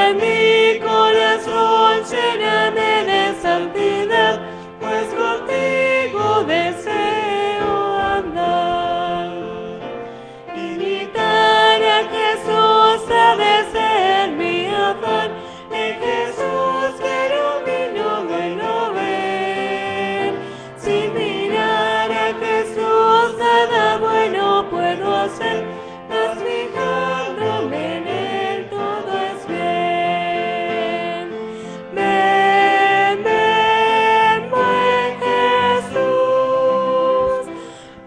en mi corazón, lléname de santidad, pues contigo deseo andar. Imitar a Jesús ha de ser mi afán, en Jesús quiero mi noveno ver. Sin mirar a Jesús nada bueno puedo hacer, mas fijándome en Él todo es bien. Ven, ven, buen Jesús,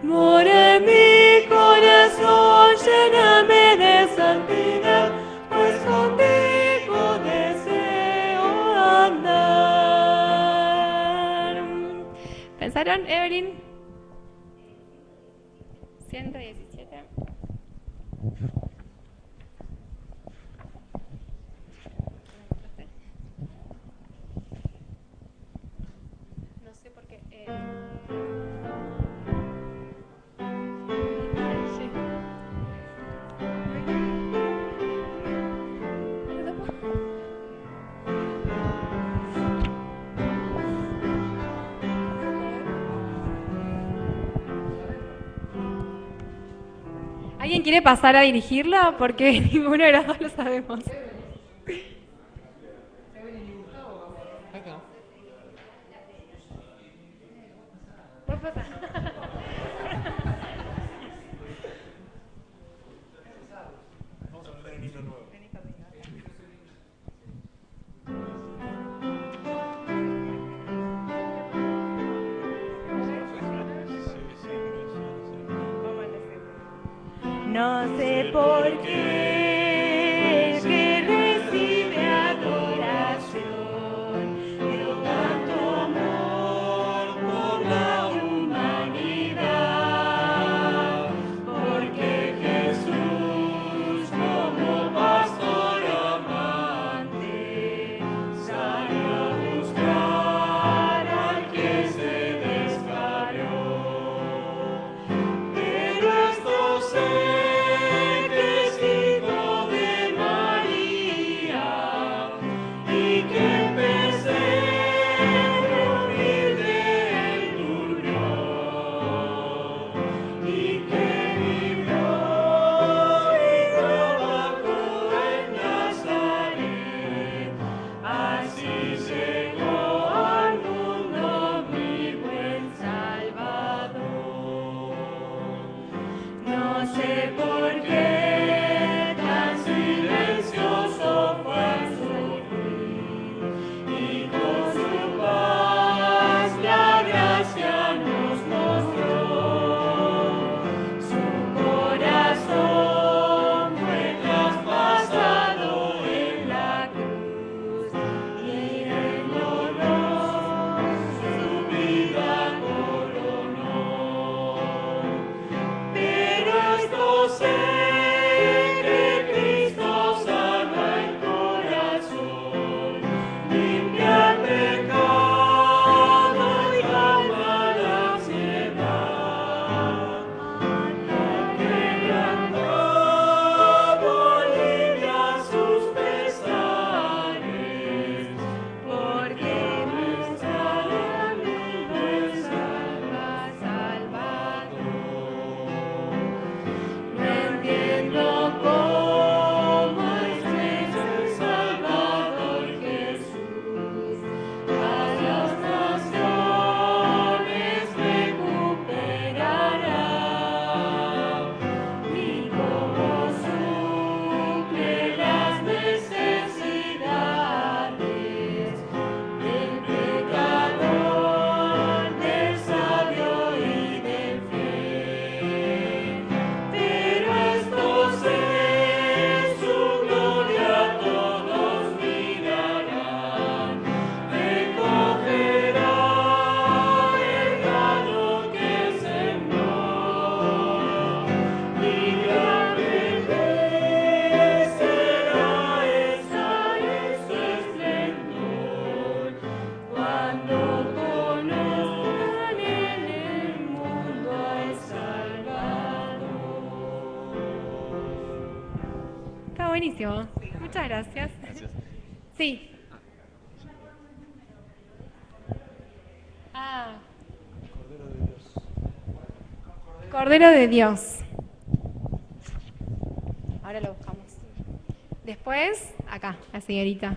mora en mi corazón, lléname de santidad, pues contigo deseo andar. ¿Pensaron, Evelyn? 117. No sé por qué. Sí. ¿Alguien quiere pasar a dirigirla? Porque ninguno de los dos lo sabemos. Vos pasá. Vamos a aprender un himno nuevo. No sé por qué el que recibe adoración dio tanto amor por la humanidad, porque Jesús como pastor amante salió a buscar al que se descarrió. Pero esto sé que es hijo de María y que en pesebre humilde él durmió y que vivió y trabajó en Nazaret. Así llegó al mundo mi buen Salvador. No sé por qué tan silencioso fue su fin, y con su paz la gracia nos mostró. Su corazón fue traspasado en la cruz y el dolor su vida coronó. Pero esto sé que Cristo sana el corazón, limpia el pecado y calma la ansiedad. Quebrantó Bolivia sus pesares, porque nuestra amigo es Salvador. No entiendo cómo es el Salvador Jesús a las naciones recuperará, ni cómo suple las necesidades del pecador, del sabio y del fiel. Pero esto sé, su gloria todos mirarán, recogerá el grano que sembró, y grandemente será ese esplendor, cuando conozcan en el mundo al Salvador. Está buenísimo. Muchas gracias. Gracias. Sí. Ah. Cordero de Dios. Cordero de Dios. Ahora lo buscamos. Después, acá, la señorita.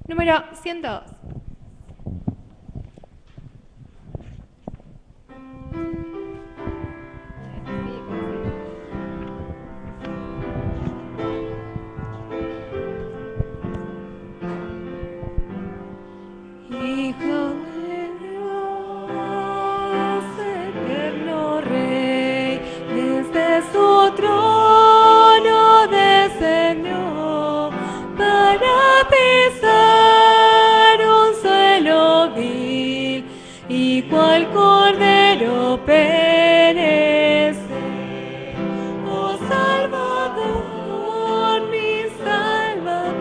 Número 102. Hijo de Dios, eterno Rey, desde su trono descendió para pisar un suelo vil y cual cordero perece. Oh Salvador, mi Salvador,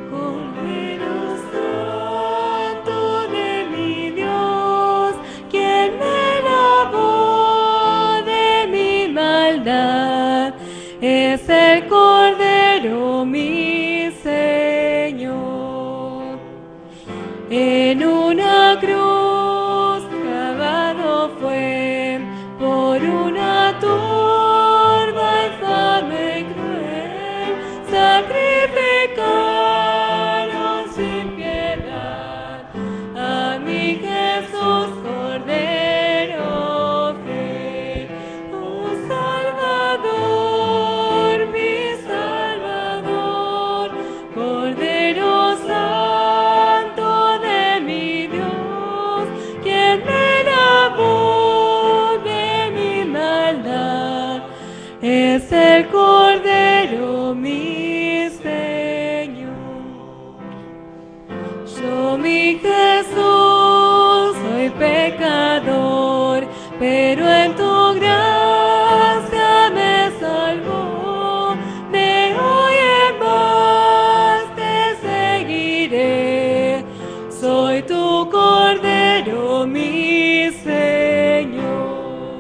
Cordero Santo de mi Dios, quien me lavó de mi maldad, es el Cordero mi Señor. En una cruz clavado fue por una turba infame y cruel, sacrificaron sin piedad a mi Jesús Cordero fiel. Oh Salvador, mi Salvador, Cordero Santo de mi Dios, quien me lavó de mi maldad, es el Cordero mi Señor. Yo, mi Jesús, soy pecador, pero en tu gracia me salvó. De hoy en más te seguiré, soy tu Cordero, mi Señor.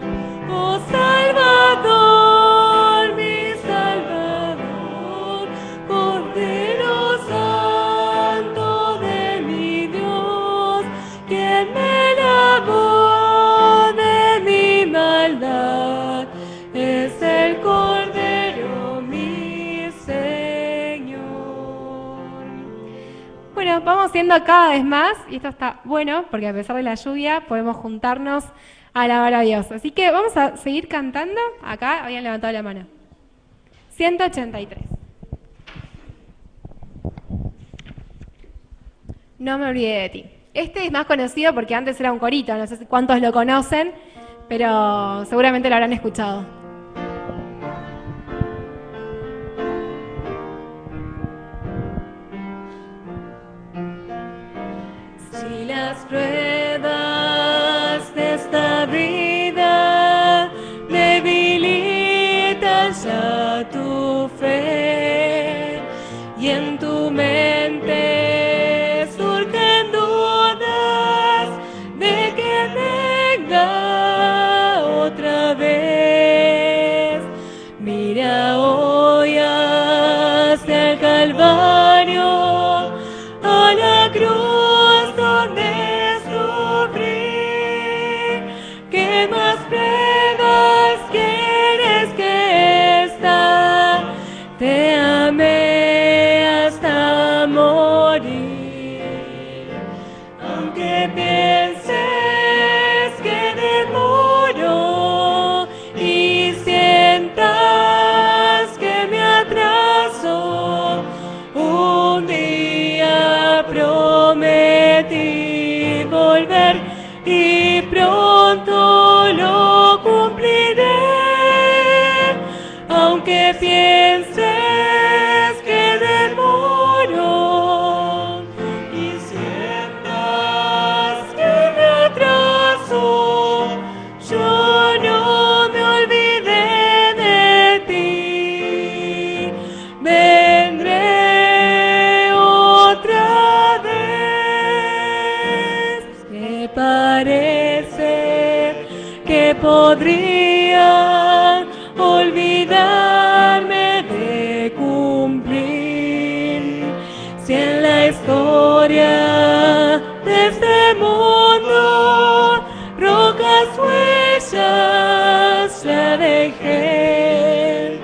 Oh Salvador, mi Salvador, Cordero Santo de mi Dios, quien me lavó de mi maldad, es el Cordero mi Señor. Bueno, vamos siendo cada vez más, y esto está bueno, porque a pesar de la lluvia podemos juntarnos a alabar a Dios. Así que vamos a seguir cantando. Acá habían levantado la mano. 183. No me olvidé de ti. Este es más conocido porque antes era un corito, no sé cuántos lo conocen, pero seguramente lo habrán escuchado. Si las pruebas de esta vida debilitan ya tu fe y en tu mente surgen dudas de que venga otra vez, mira hoy hacia el Calvario, a la cruz donde sufrí. ¿Qué más pruebas quieres que esta? Te amé hasta morir. Aunque pienses que demoro y sientas que me atraso, un día prometí volver y pronto lo cumpliré. Aunque pienses que demoro y sientas que me atraso, yo no me olvidé de ti. Vendré otra vez. Me parece que podría olvidar Virgen.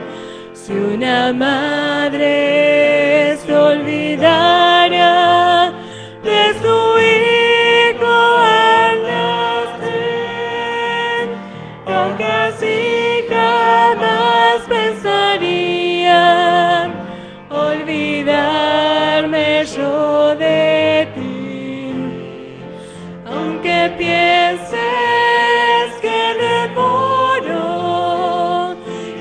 Si una madre se olvidara de su hijo al nacer, aunque así jamás pensaría olvidarme yo de ti. Aunque pienses que demoro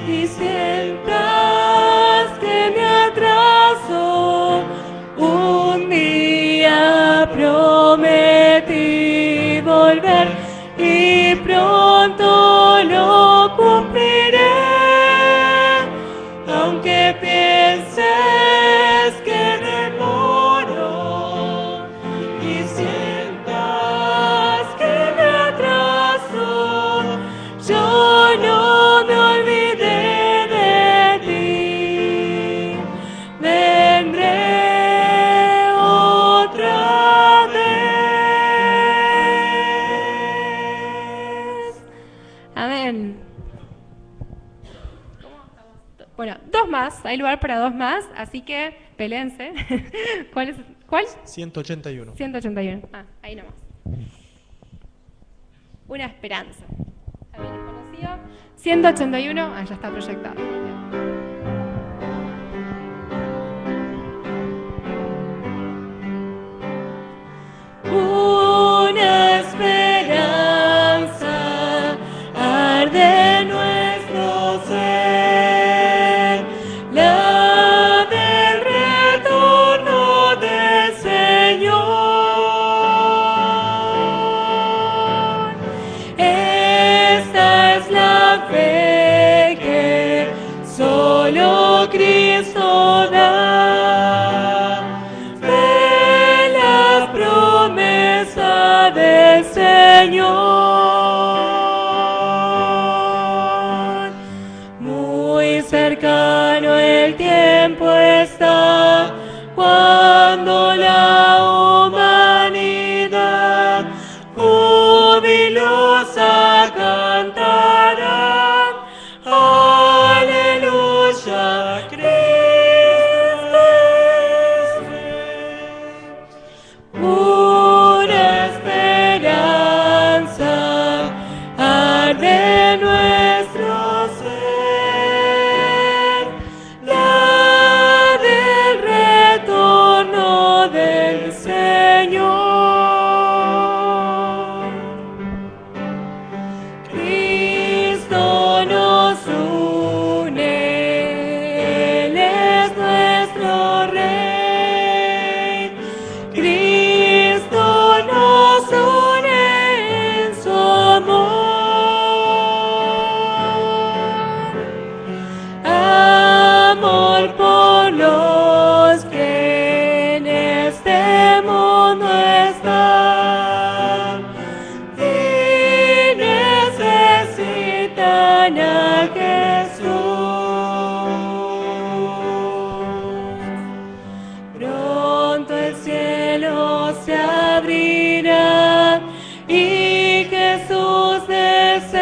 y sientas que me atraso, un día prometí volver y pronto lo cumpliré. Aunque pienses que demoro y sientas que me atraso, yo no me olvidé de ti. Vendré otra vez. Amén. Bueno, dos más, hay lugar para dos más, así que pelense. ¿Cuál es? ¿Cuál? 181. 181. Ah, ahí nomás. Una esperanza. También es conocido. 181. Ah, ya está proyectado. Una esperanza arde en nuestro ser, la del retorno del Señor. Esta es la fe que solo Cristo da. Fe, la promesa del Señor. Muy cercano el tiempo está cuando la humanidad jubilosa cantará. Aleluya, Cristo es Rey. Una esperanza arde en nuestro ser, la del retorno del Señor. Cristo nos une, Él es nuestro Rey. Cristo nos une en su amor por los que en este mundo están y necesitan a Jesús. Pronto el cielo se abrirá y Jesús descenderá.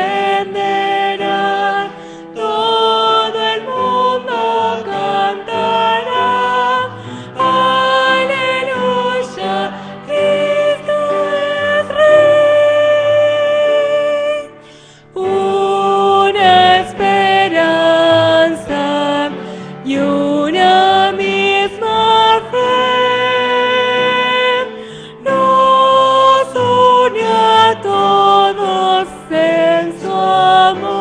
Todo el mundo cantará. Aleluya, Cristo es Rey. Una esperanza y una misma fe nos une a todos en su amor.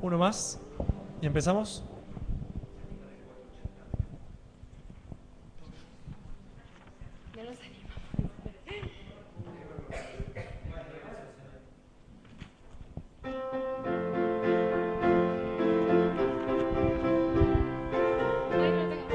Uno más y empezamos. No nos animamos. Ay, no tengo.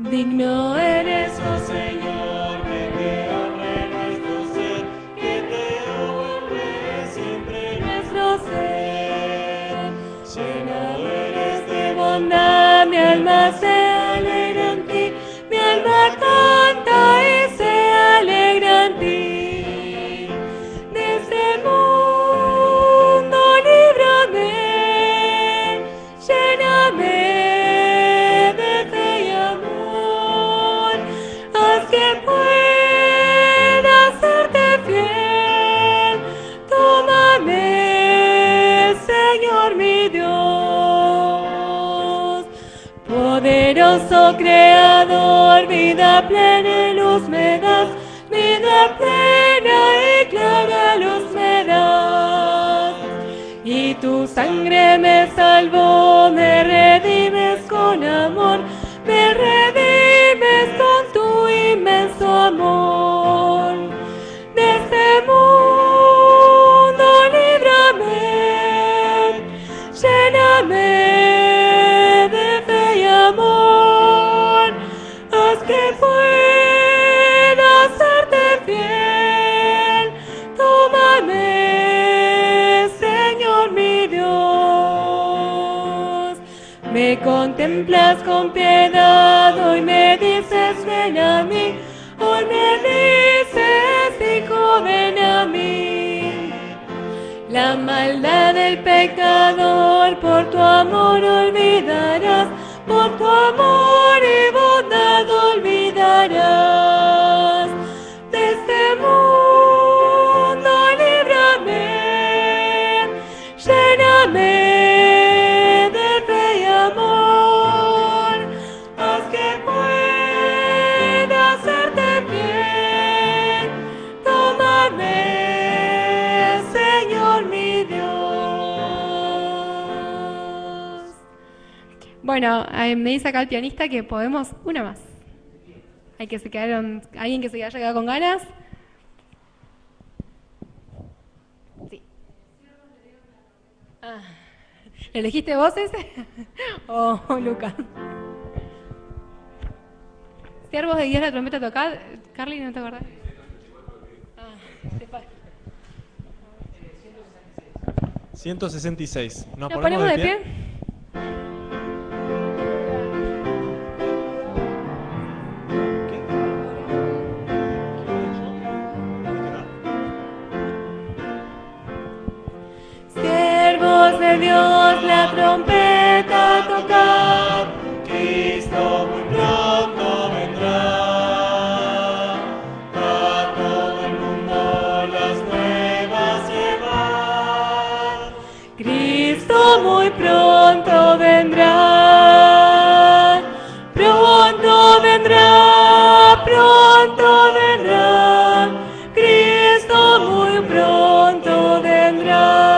Digno eres, oh Señor, que te honre nuestro ser, que te honre siempre nuestro ser. Lleno eres de bondad, mi alma se alegra en ti, mi alma que pueda serte fiel. Tómame, Señor mi Dios. Poderoso Creador, vida plena y luz me das, vida plena y clara luz me das. Y tu sangre me salvó, me redimes con amor, me redimes con tu inmenso amor. De este mundo líbrame, lléname de fe y amor, haz que pueda serte fiel. Tómame, Señor mi Dios. Me contemplas con piedad, hoy me dices ven a mí, hoy me dices hijo ven a mí. La maldad del pecador por tu amor olvidarás, por tu amor y bondad olvidarás. De este mundo líbrame, lléname de fe y amor, haz que pueda serte fiel. Tómame, Señor mi Dios. Bueno, me dice acá el pianista que podemos una más. ¿Alguien que se haya quedado con ganas? Sí. ¿Elegiste vos ese? ¿O Lucas? Siervos de Dios, la trompeta tocada. Carly, ¿no te acordás? Se fue. 166. ¿Nos ponemos de pie? Siervos de Dios, la trompeta tocad, Cristo muy pronto vendrá. A todo el mundo las nuevas llevar. Cristo muy pronto vendrá. Pronto vendrá, pronto vendrá. Cristo muy pronto vendrá.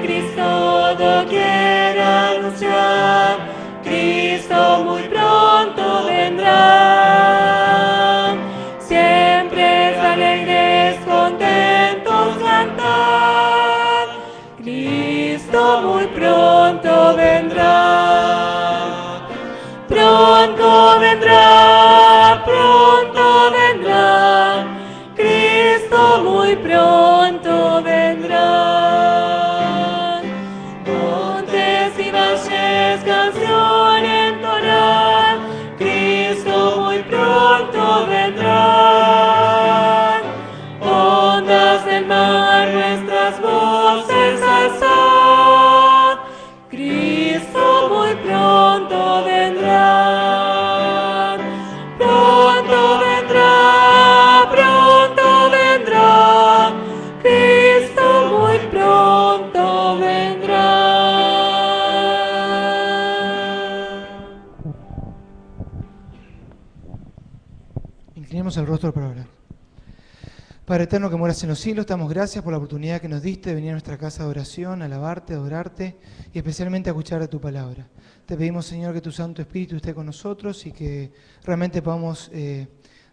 Cristo doquiera anunciar, Cristo muy pronto vendrá. Siempre alegres, contentos cantar, Cristo muy pronto vendrá. Pronto vendrá, pronto vendrá, Cristo muy pronto vendrá. Canción entonar, Cristo muy pronto vendrá. Ondas del mar, nuestras voces alzad, Cristo muy pronto vendrá. Pronto vendrá, pronto vendrá, Cristo muy pronto vendrá. Inclinemos el rostro para orar. Padre eterno que moras en los cielos, te damos gracias por la oportunidad que nos diste de venir a nuestra casa de oración, a alabarte, a adorarte y especialmente a escuchar de tu palabra. Te pedimos, Señor, que tu Santo Espíritu esté con nosotros y que realmente podamos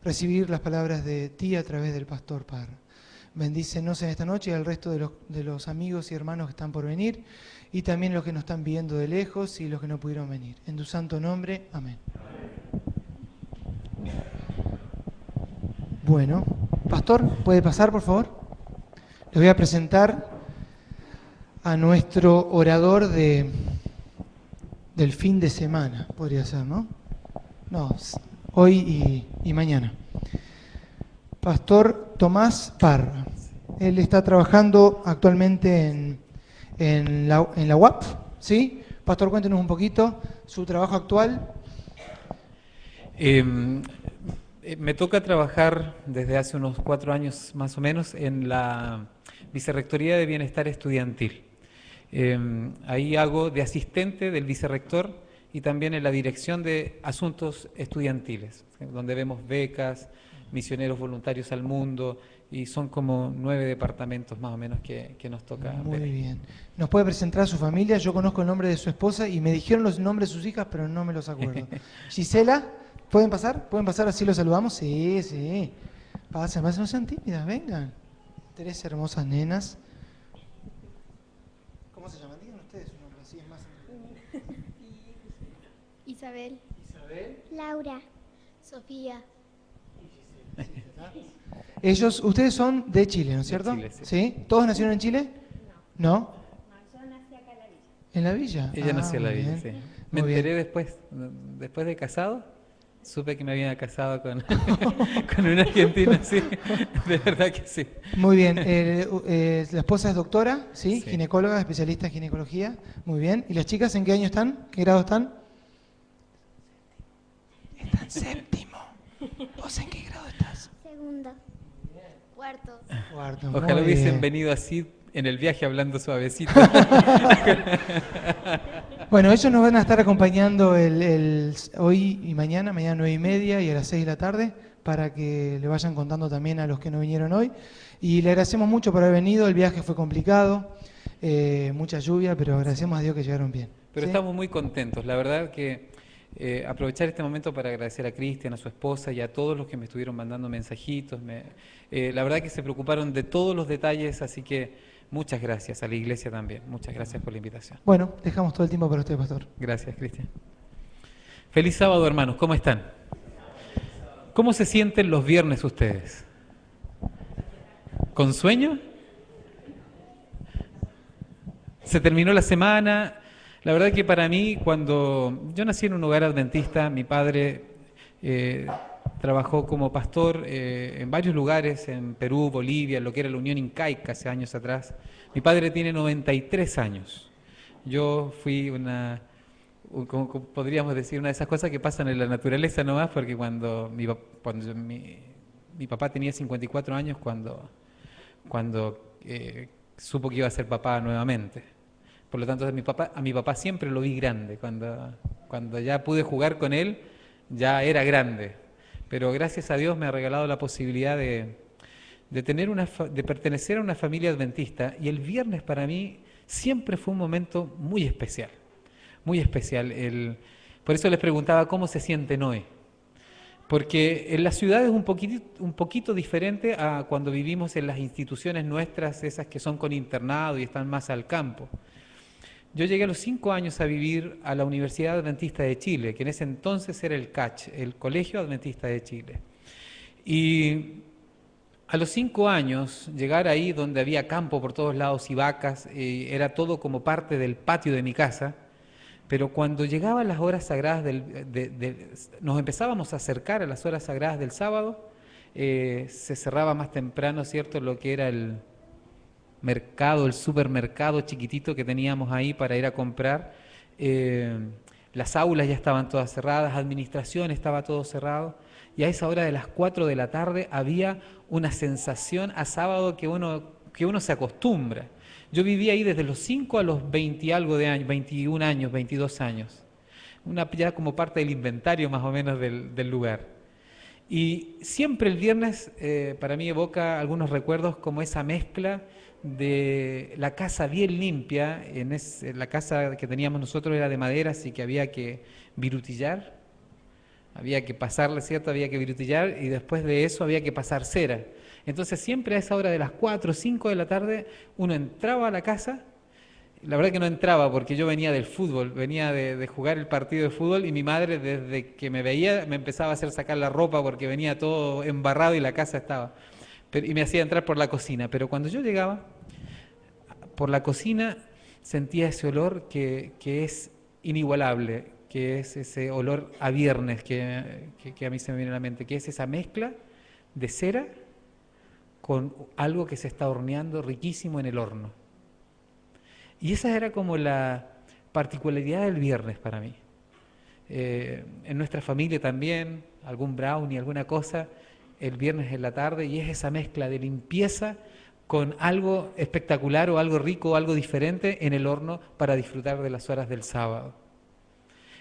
recibir las palabras de ti a través del pastor Parra. Bendícenos en esta noche y al resto de los amigos y hermanos que están por venir y también los que nos están viendo de lejos y los que no pudieron venir. En tu santo nombre, amén. Bueno, pastor, ¿puede pasar, por favor? Le voy a presentar a nuestro orador del fin de semana, podría ser, ¿no? No, hoy y mañana. Pastor Tomás Parra. Él está trabajando actualmente en la UAP, ¿sí? Pastor, cuéntenos un poquito su trabajo actual. Me toca trabajar desde hace unos 4 años más o menos en la Vicerrectoría de Bienestar Estudiantil. Ahí hago de asistente del vicerrector y también en la Dirección de Asuntos Estudiantiles, donde vemos becas, misioneros voluntarios al mundo, y son como 9 departamentos más o menos que nos toca Muy ver. bien. ¿Nos puede presentar a su familia? Yo conozco el nombre de su esposa y me dijeron los nombres de sus hijas, pero no me los acuerdo. Gisela, ¿pueden pasar? ¿Pueden pasar así los saludamos? Sí, sí. Pasen, pasen, no sean tímidas, vengan. 3 hermosas nenas. ¿Cómo se llaman? Digan ustedes su nombre, así es más. Isabel, Isabel. Laura, Sofía. Ustedes son de Chile, ¿no es cierto? Chile, sí. ¿Sí? ¿Todos nacieron en Chile? ¿No? Yo nací acá en la villa. ¿En la villa? Ella nació en la muy villa, bien. sí. Muy Me bien. enteré después de casado, supe que me había casado con, con una argentina, sí, de verdad que sí. Muy bien. La esposa es doctora, ¿sí? Sí. Ginecóloga, especialista en ginecología. Muy bien. ¿Y las chicas en qué año están? ¿Qué grado están? Están séptimo. ¿Vos en qué grado estás? Segundo. Cuarto. Cuarto. Ojalá muy hubiesen bien. venido así en el viaje hablando suavecito. Bueno, ellos nos van a estar acompañando hoy y mañana 9:30 y a las 6 de la tarde, para que le vayan contando también a los que no vinieron hoy. Y le agradecemos mucho por haber venido, el viaje fue complicado, mucha lluvia, pero agradecemos a Dios que llegaron bien. Pero ¿Sí? estamos muy contentos, la verdad que aprovechar este momento para agradecer a Cristian, a su esposa y a todos los que me estuvieron mandando mensajitos. La verdad que se preocuparon de todos los detalles, así que muchas gracias a la iglesia también. Muchas gracias por la invitación. Bueno, dejamos todo el tiempo para usted, pastor. Gracias, Cristian. Feliz sábado, hermanos. ¿Cómo están? ¿Cómo se sienten los viernes ustedes? ¿Con sueño? Se terminó la semana. La verdad que para mí, cuando yo nací en un hogar adventista, mi padre trabajó como pastor en varios lugares, en Perú, Bolivia, en lo que era la Unión Incaica hace años atrás. Mi padre tiene 93 años. Yo fui como podríamos decir, una de esas cosas que pasan en la naturaleza nomás, porque cuando mi papá tenía 54 años, cuando supo que iba a ser papá nuevamente. Por lo tanto, a mi papá siempre lo vi grande. Cuando ya pude jugar con él, ya era grande. Pero gracias a Dios me ha regalado la posibilidad de pertenecer a una familia adventista. Y el viernes para mí siempre fue un momento muy especial. Muy especial. Por eso les preguntaba cómo se sienten hoy. Porque en la ciudad es un poquito diferente a cuando vivimos en las instituciones nuestras, esas que son con internado y están más al campo. Yo llegué a los 5 años a vivir a la Universidad Adventista de Chile, que en ese entonces era el CACH, el Colegio Adventista de Chile. Y a los 5 años, llegar ahí donde había campo por todos lados y vacas, era todo como parte del patio de mi casa, pero cuando llegaban las horas sagradas, nos empezábamos a acercar a las horas sagradas del sábado, se cerraba más temprano, ¿cierto?, lo que era el mercado, el supermercado chiquitito que teníamos ahí para ir a comprar. Las aulas ya estaban todas cerradas, administración estaba todo cerrado, y a esa hora de las 4 de la tarde había una sensación a sábado que uno se acostumbra. Yo vivía ahí desde los 5 a los 20 y algo de años, 21 años, 22 años, ya como parte del inventario más o menos del lugar. Y siempre el viernes para mí evoca algunos recuerdos como esa mezcla de la casa bien limpia. La casa que teníamos nosotros era de madera, así que había que virutillar, había que pasarle, ¿cierto? Había que virutillar y después de eso había que pasar cera. Entonces siempre a esa hora de las 4 o 5 de la tarde uno entraba a la casa. La verdad que no entraba porque yo venía del fútbol, venía de jugar el partido de fútbol, y mi madre desde que me veía me empezaba a hacer sacar la ropa porque venía todo embarrado y la casa estaba. Y me hacía entrar por la cocina. Pero cuando yo llegaba por la cocina sentía ese olor que es inigualable, que es ese olor a viernes que a mí se me viene a la mente, que es esa mezcla de cera con algo que se está horneando riquísimo en el horno. Y esa era como la particularidad del viernes para mí. en nuestra familia también, algún brownie, alguna cosa, el viernes en la tarde, y es esa mezcla de limpieza con algo espectacular o algo rico o algo diferente en el horno para disfrutar de las horas del sábado.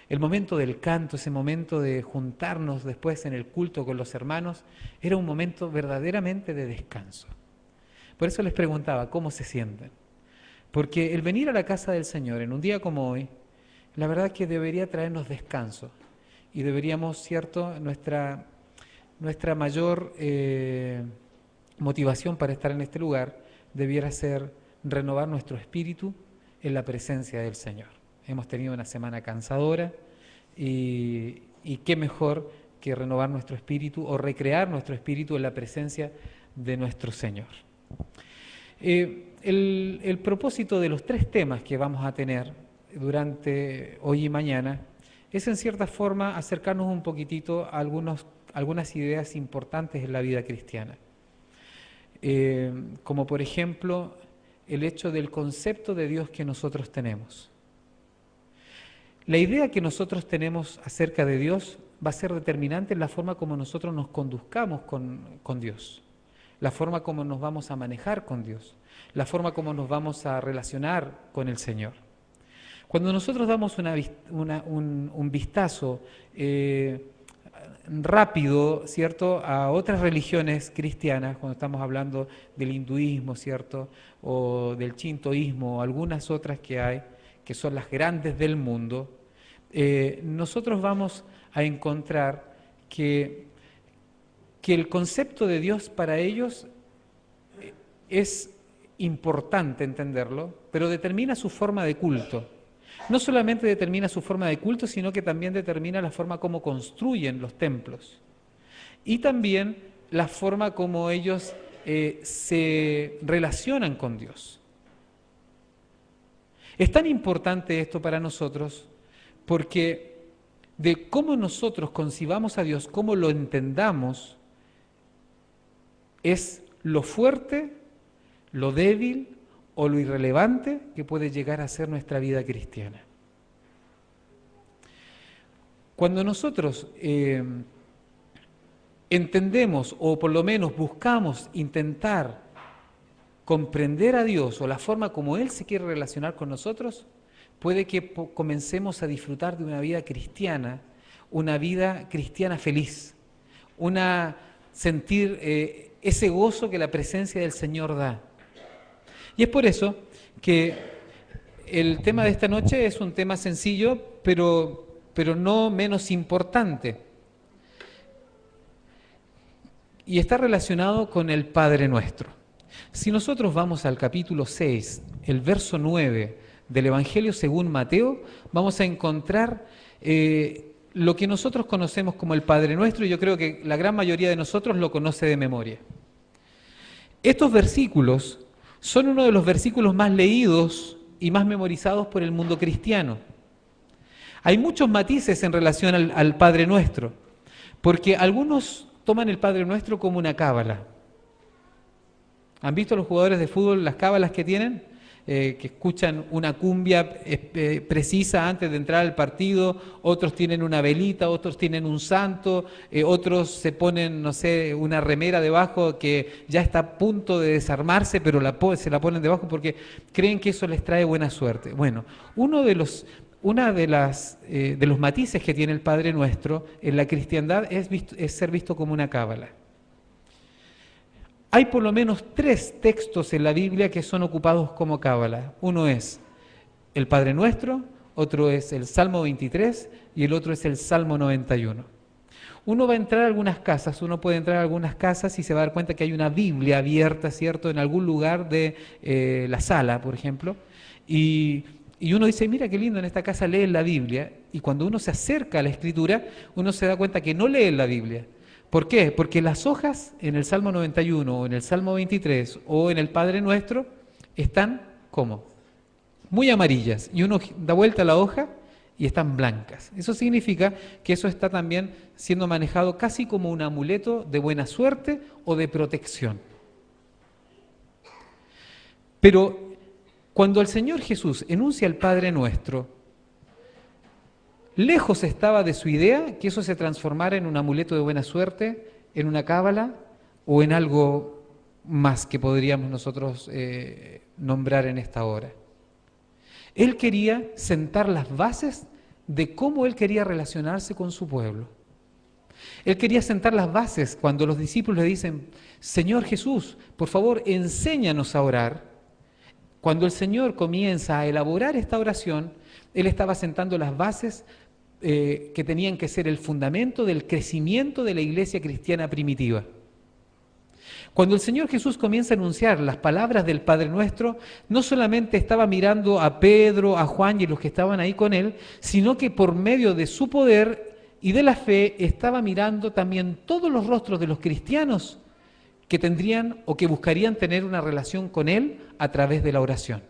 El momento del canto, ese momento de juntarnos después en el culto con los hermanos, era un momento verdaderamente de descanso. Por eso les preguntaba, ¿cómo se sienten? Porque el venir a la casa del Señor en un día como hoy, la verdad que debería traernos descanso y deberíamos, ¿cierto?, nuestra mayor motivación para estar en este lugar debiera ser renovar nuestro espíritu en la presencia del Señor. Hemos tenido una semana cansadora y qué mejor que renovar nuestro espíritu o recrear nuestro espíritu en la presencia de nuestro Señor. El propósito de los 3 temas que vamos a tener durante hoy y mañana es en cierta forma acercarnos un poquitito a algunas ideas importantes en la vida cristiana. Como por ejemplo el hecho del concepto de Dios que nosotros tenemos. La idea que nosotros tenemos acerca de Dios va a ser determinante en la forma como nosotros nos conduzcamos con Dios, la forma como nos vamos a manejar con Dios, la forma como nos vamos a relacionar con el Señor. Cuando nosotros damos un vistazo rápido, ¿cierto?, a otras religiones cristianas, cuando estamos hablando del hinduismo, ¿cierto?, o del shintoísmo, o algunas otras que hay, que son las grandes del mundo, nosotros vamos a encontrar que el concepto de Dios para ellos es importante entenderlo, pero determina su forma de culto. No solamente determina su forma de culto, sino que también determina la forma como construyen los templos y también la forma como ellos se relacionan con Dios. Es tan importante esto para nosotros porque de cómo nosotros concibamos a Dios, cómo lo entendamos, es lo fuerte, lo débil o lo irrelevante que puede llegar a ser nuestra vida cristiana. Cuando nosotros entendemos o por lo menos buscamos intentar comprender a Dios o la forma como Él se quiere relacionar con nosotros, puede que comencemos a disfrutar de una vida cristiana feliz, sentir ese gozo que la presencia del Señor da. Y es por eso que el tema de esta noche es un tema sencillo, pero no menos importante. Y está relacionado con el Padre Nuestro. Si nosotros vamos al capítulo 6, el verso 9 del Evangelio según Mateo, vamos a encontrar lo que nosotros conocemos como el Padre Nuestro, y yo creo que la gran mayoría de nosotros lo conoce de memoria. Estos versículos son uno de los versículos más leídos y más memorizados por el mundo cristiano. Hay muchos matices en relación al Padre Nuestro, porque algunos toman el Padre Nuestro como una cábala. ¿Han visto los jugadores de fútbol las cábalas que tienen? Que escuchan una cumbia precisa antes de entrar al partido, otros tienen una velita, otros tienen un santo, otros se ponen, no sé, una remera debajo que ya está a punto de desarmarse, pero se la ponen debajo porque creen que eso les trae buena suerte. Bueno, uno de los matices que tiene el Padre Nuestro en la cristiandad es ser visto como una cábala. Hay por lo menos 3 textos en la Biblia que son ocupados como cábala. Uno es el Padre Nuestro, otro es el Salmo 23 y el otro es el Salmo 91. Uno va a entrar a algunas casas, uno puede entrar a algunas casas y se va a dar cuenta que hay una Biblia abierta, ¿cierto?, en algún lugar de la sala, por ejemplo, y uno dice, mira qué lindo, en esta casa leen la Biblia, y cuando uno se acerca a la Escritura, uno se da cuenta que no leen la Biblia. ¿Por qué? Porque las hojas en el Salmo 91 o en el Salmo 23 o en el Padre Nuestro están, ¿cómo? Muy amarillas, y uno da vuelta a la hoja y están blancas. Eso significa que eso está también siendo manejado casi como un amuleto de buena suerte o de protección. Pero cuando el Señor Jesús enuncia el Padre Nuestro, Lejos estaba de su idea que eso se transformara en un amuleto de buena suerte, en una cábala o en algo más que podríamos nosotros nombrar en esta hora. Él quería sentar las bases de cómo él quería relacionarse con su pueblo. Él quería sentar las bases cuando los discípulos le dicen, Señor Jesús, por favor, enséñanos a orar. Cuando el Señor comienza a elaborar esta oración, Él estaba sentando las bases que tenían que ser el fundamento del crecimiento de la iglesia cristiana primitiva. Cuando el Señor Jesús comienza a anunciar las palabras del Padre Nuestro, no solamente estaba mirando a Pedro, a Juan y a los que estaban ahí con Él, sino que por medio de su poder y de la fe estaba mirando también todos los rostros de los cristianos que tendrían o que buscarían tener una relación con Él a través de la oración.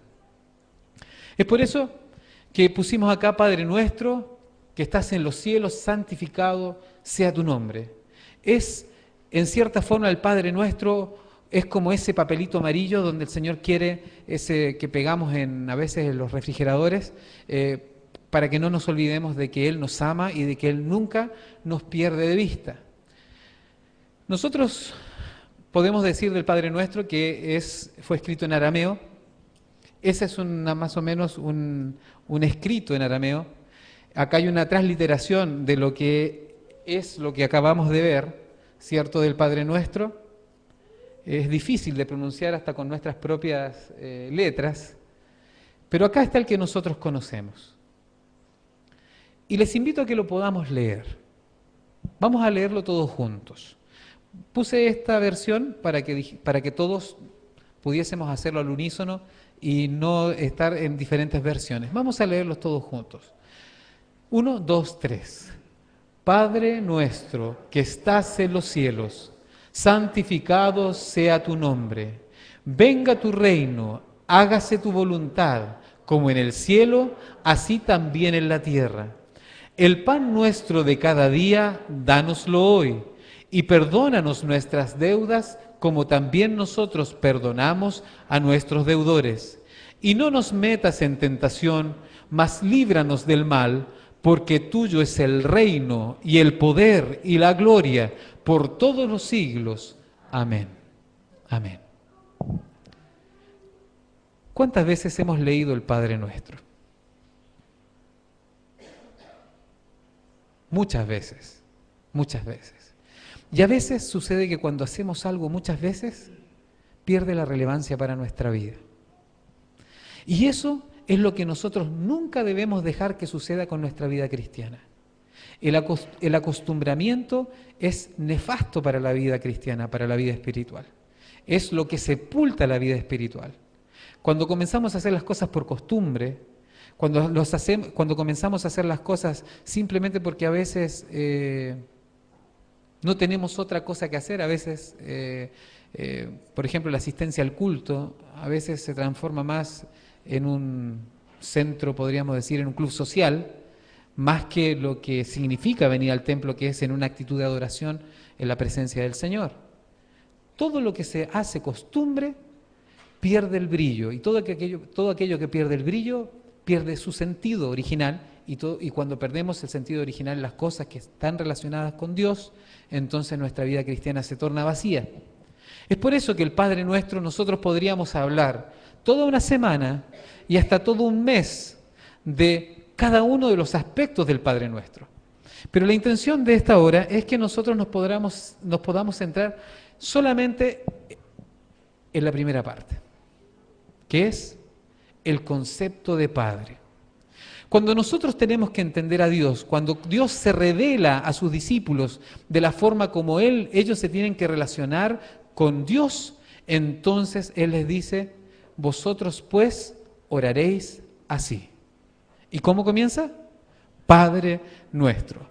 Es por eso que pusimos acá, Padre Nuestro, que estás en los cielos, santificado sea tu nombre. Es, en cierta forma, el Padre Nuestro es como ese papelito amarillo donde el Señor quiere, ese que pegamos a veces en los refrigeradores, para que no nos olvidemos de que Él nos ama y de que Él nunca nos pierde de vista. Nosotros podemos decir del Padre Nuestro que fue escrito en arameo. Ese es más o menos un escrito en arameo. Acá hay una transliteración de lo que es lo que acabamos de ver, ¿cierto?, del Padre Nuestro. Es difícil de pronunciar hasta con nuestras propias letras, pero acá está el que nosotros conocemos. Y les invito a que lo podamos leer. Vamos a leerlo todos juntos. Puse esta versión para que todos pudiésemos hacerlo al unísono y no estar en diferentes versiones. Vamos a leerlos todos juntos. 1, 2, 3. Padre nuestro que estás en los cielos, santificado sea tu nombre. Venga tu reino, hágase tu voluntad, como en el cielo, así también en la tierra. El pan nuestro de cada día, dánoslo hoy, y perdónanos nuestras deudas, como también nosotros perdonamos a nuestros deudores. Y no nos metas en tentación, mas líbranos del mal, porque tuyo es el reino, y el poder, y la gloria, por todos los siglos. Amén. Amén. ¿Cuántas veces hemos leído el Padre Nuestro? Muchas veces, muchas veces. Y a veces sucede que cuando hacemos algo muchas veces, pierde la relevancia para nuestra vida. Y eso es lo que nosotros nunca debemos dejar que suceda con nuestra vida cristiana. El acostumbramiento es nefasto para la vida cristiana, para la vida espiritual. Es lo que sepulta la vida espiritual. Cuando comenzamos a hacer las cosas por costumbre, cuando comenzamos a hacer las cosas simplemente porque a veces no tenemos otra cosa que hacer, a veces, por ejemplo, la asistencia al culto, a veces se transforma más en un centro, podríamos decir, en un club social, más que lo que significa venir al templo, que es en una actitud de adoración en la presencia del Señor. Todo lo que se hace costumbre pierde el brillo, y todo aquello que pierde el brillo pierde su sentido original, y cuando perdemos el sentido original en las cosas que están relacionadas con Dios, entonces nuestra vida cristiana se torna vacía. Es por eso que el Padre Nuestro nosotros podríamos hablar toda una semana y hasta todo un mes de cada uno de los aspectos del Padre Nuestro. Pero la intención de esta hora es que nosotros nos podamos centrar solamente en la primera parte, que es el concepto de Padre. Cuando nosotros tenemos que entender a Dios, cuando Dios se revela a sus discípulos de la forma como ellos se tienen que relacionar con Dios, entonces Él les dice, vosotros pues oraréis así. ¿Y cómo comienza? Padre nuestro.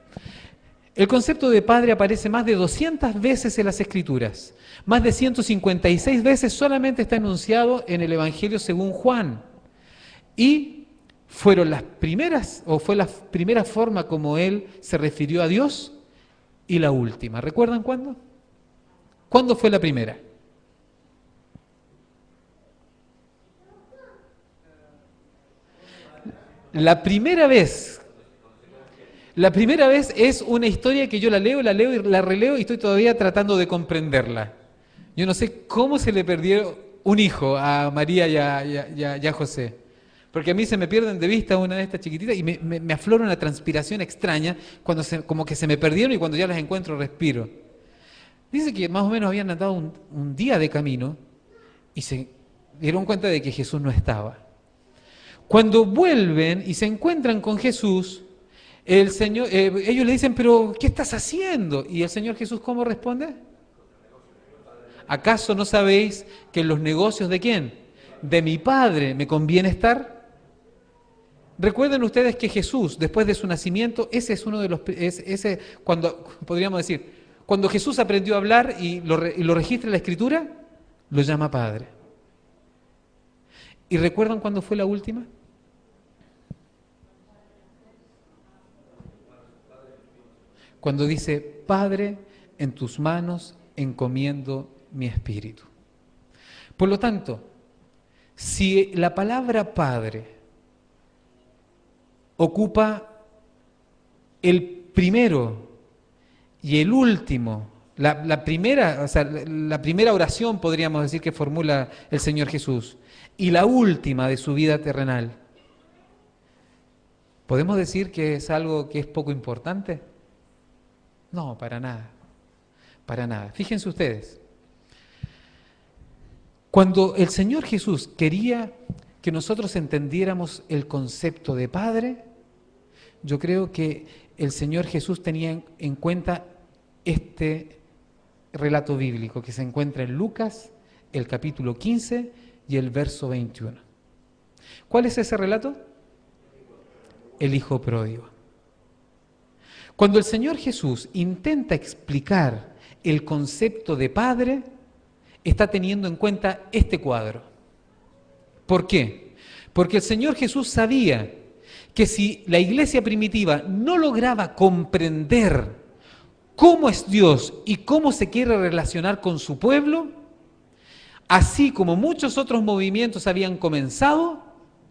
El concepto de Padre aparece más de 200 veces en las Escrituras. Más de 156 veces solamente está enunciado en el Evangelio según Juan. Y fueron las primeras, o fue la primera forma como Él se refirió a Dios, y la última. ¿Recuerdan cuándo? ¿Cuándo fue la primera? La primera vez La primera vez es una historia que yo la leo y la releo y estoy todavía tratando de comprenderla. Yo no sé cómo se le perdió un hijo a María y a José. Porque a mí se me pierden de vista una de estas chiquititas y me aflora una transpiración extraña cuando como que se me perdieron y cuando ya las encuentro respiro. Dice que más o menos habían andado un día de camino y se dieron cuenta de que Jesús no estaba. Cuando vuelven y se encuentran con Jesús, el Señor, ellos le dicen, pero ¿qué estás haciendo? Y el Señor Jesús, ¿cómo responde? ¿Acaso no sabéis que en los negocios de quién? De mi Padre me conviene estar. Recuerden ustedes que Jesús, después de su nacimiento, ese es uno de los, cuando podríamos decir, cuando Jesús aprendió a hablar y lo registra en la Escritura, lo llama Padre. ¿Y recuerdan cuándo fue la última? Cuando dice, Padre, en tus manos encomiendo mi espíritu. Por lo tanto, si la palabra Padre ocupa el primero y el último, la primera oración, podríamos decir, que formula el Señor Jesús, y la última de su vida terrenal, ¿podemos decir que es algo que es poco importante? No, para nada, para nada. Fíjense ustedes, cuando el Señor Jesús quería que nosotros entendiéramos el concepto de Padre, yo creo que el Señor Jesús tenía en cuenta este relato bíblico que se encuentra en Lucas, el capítulo 15 y el verso 21. ¿Cuál es ese relato? El hijo pródigo. Cuando el Señor Jesús intenta explicar el concepto de Padre, está teniendo en cuenta este cuadro. ¿Por qué? Porque el Señor Jesús sabía que si la iglesia primitiva no lograba comprender cómo es Dios y cómo se quiere relacionar con su pueblo, así como muchos otros movimientos habían comenzado,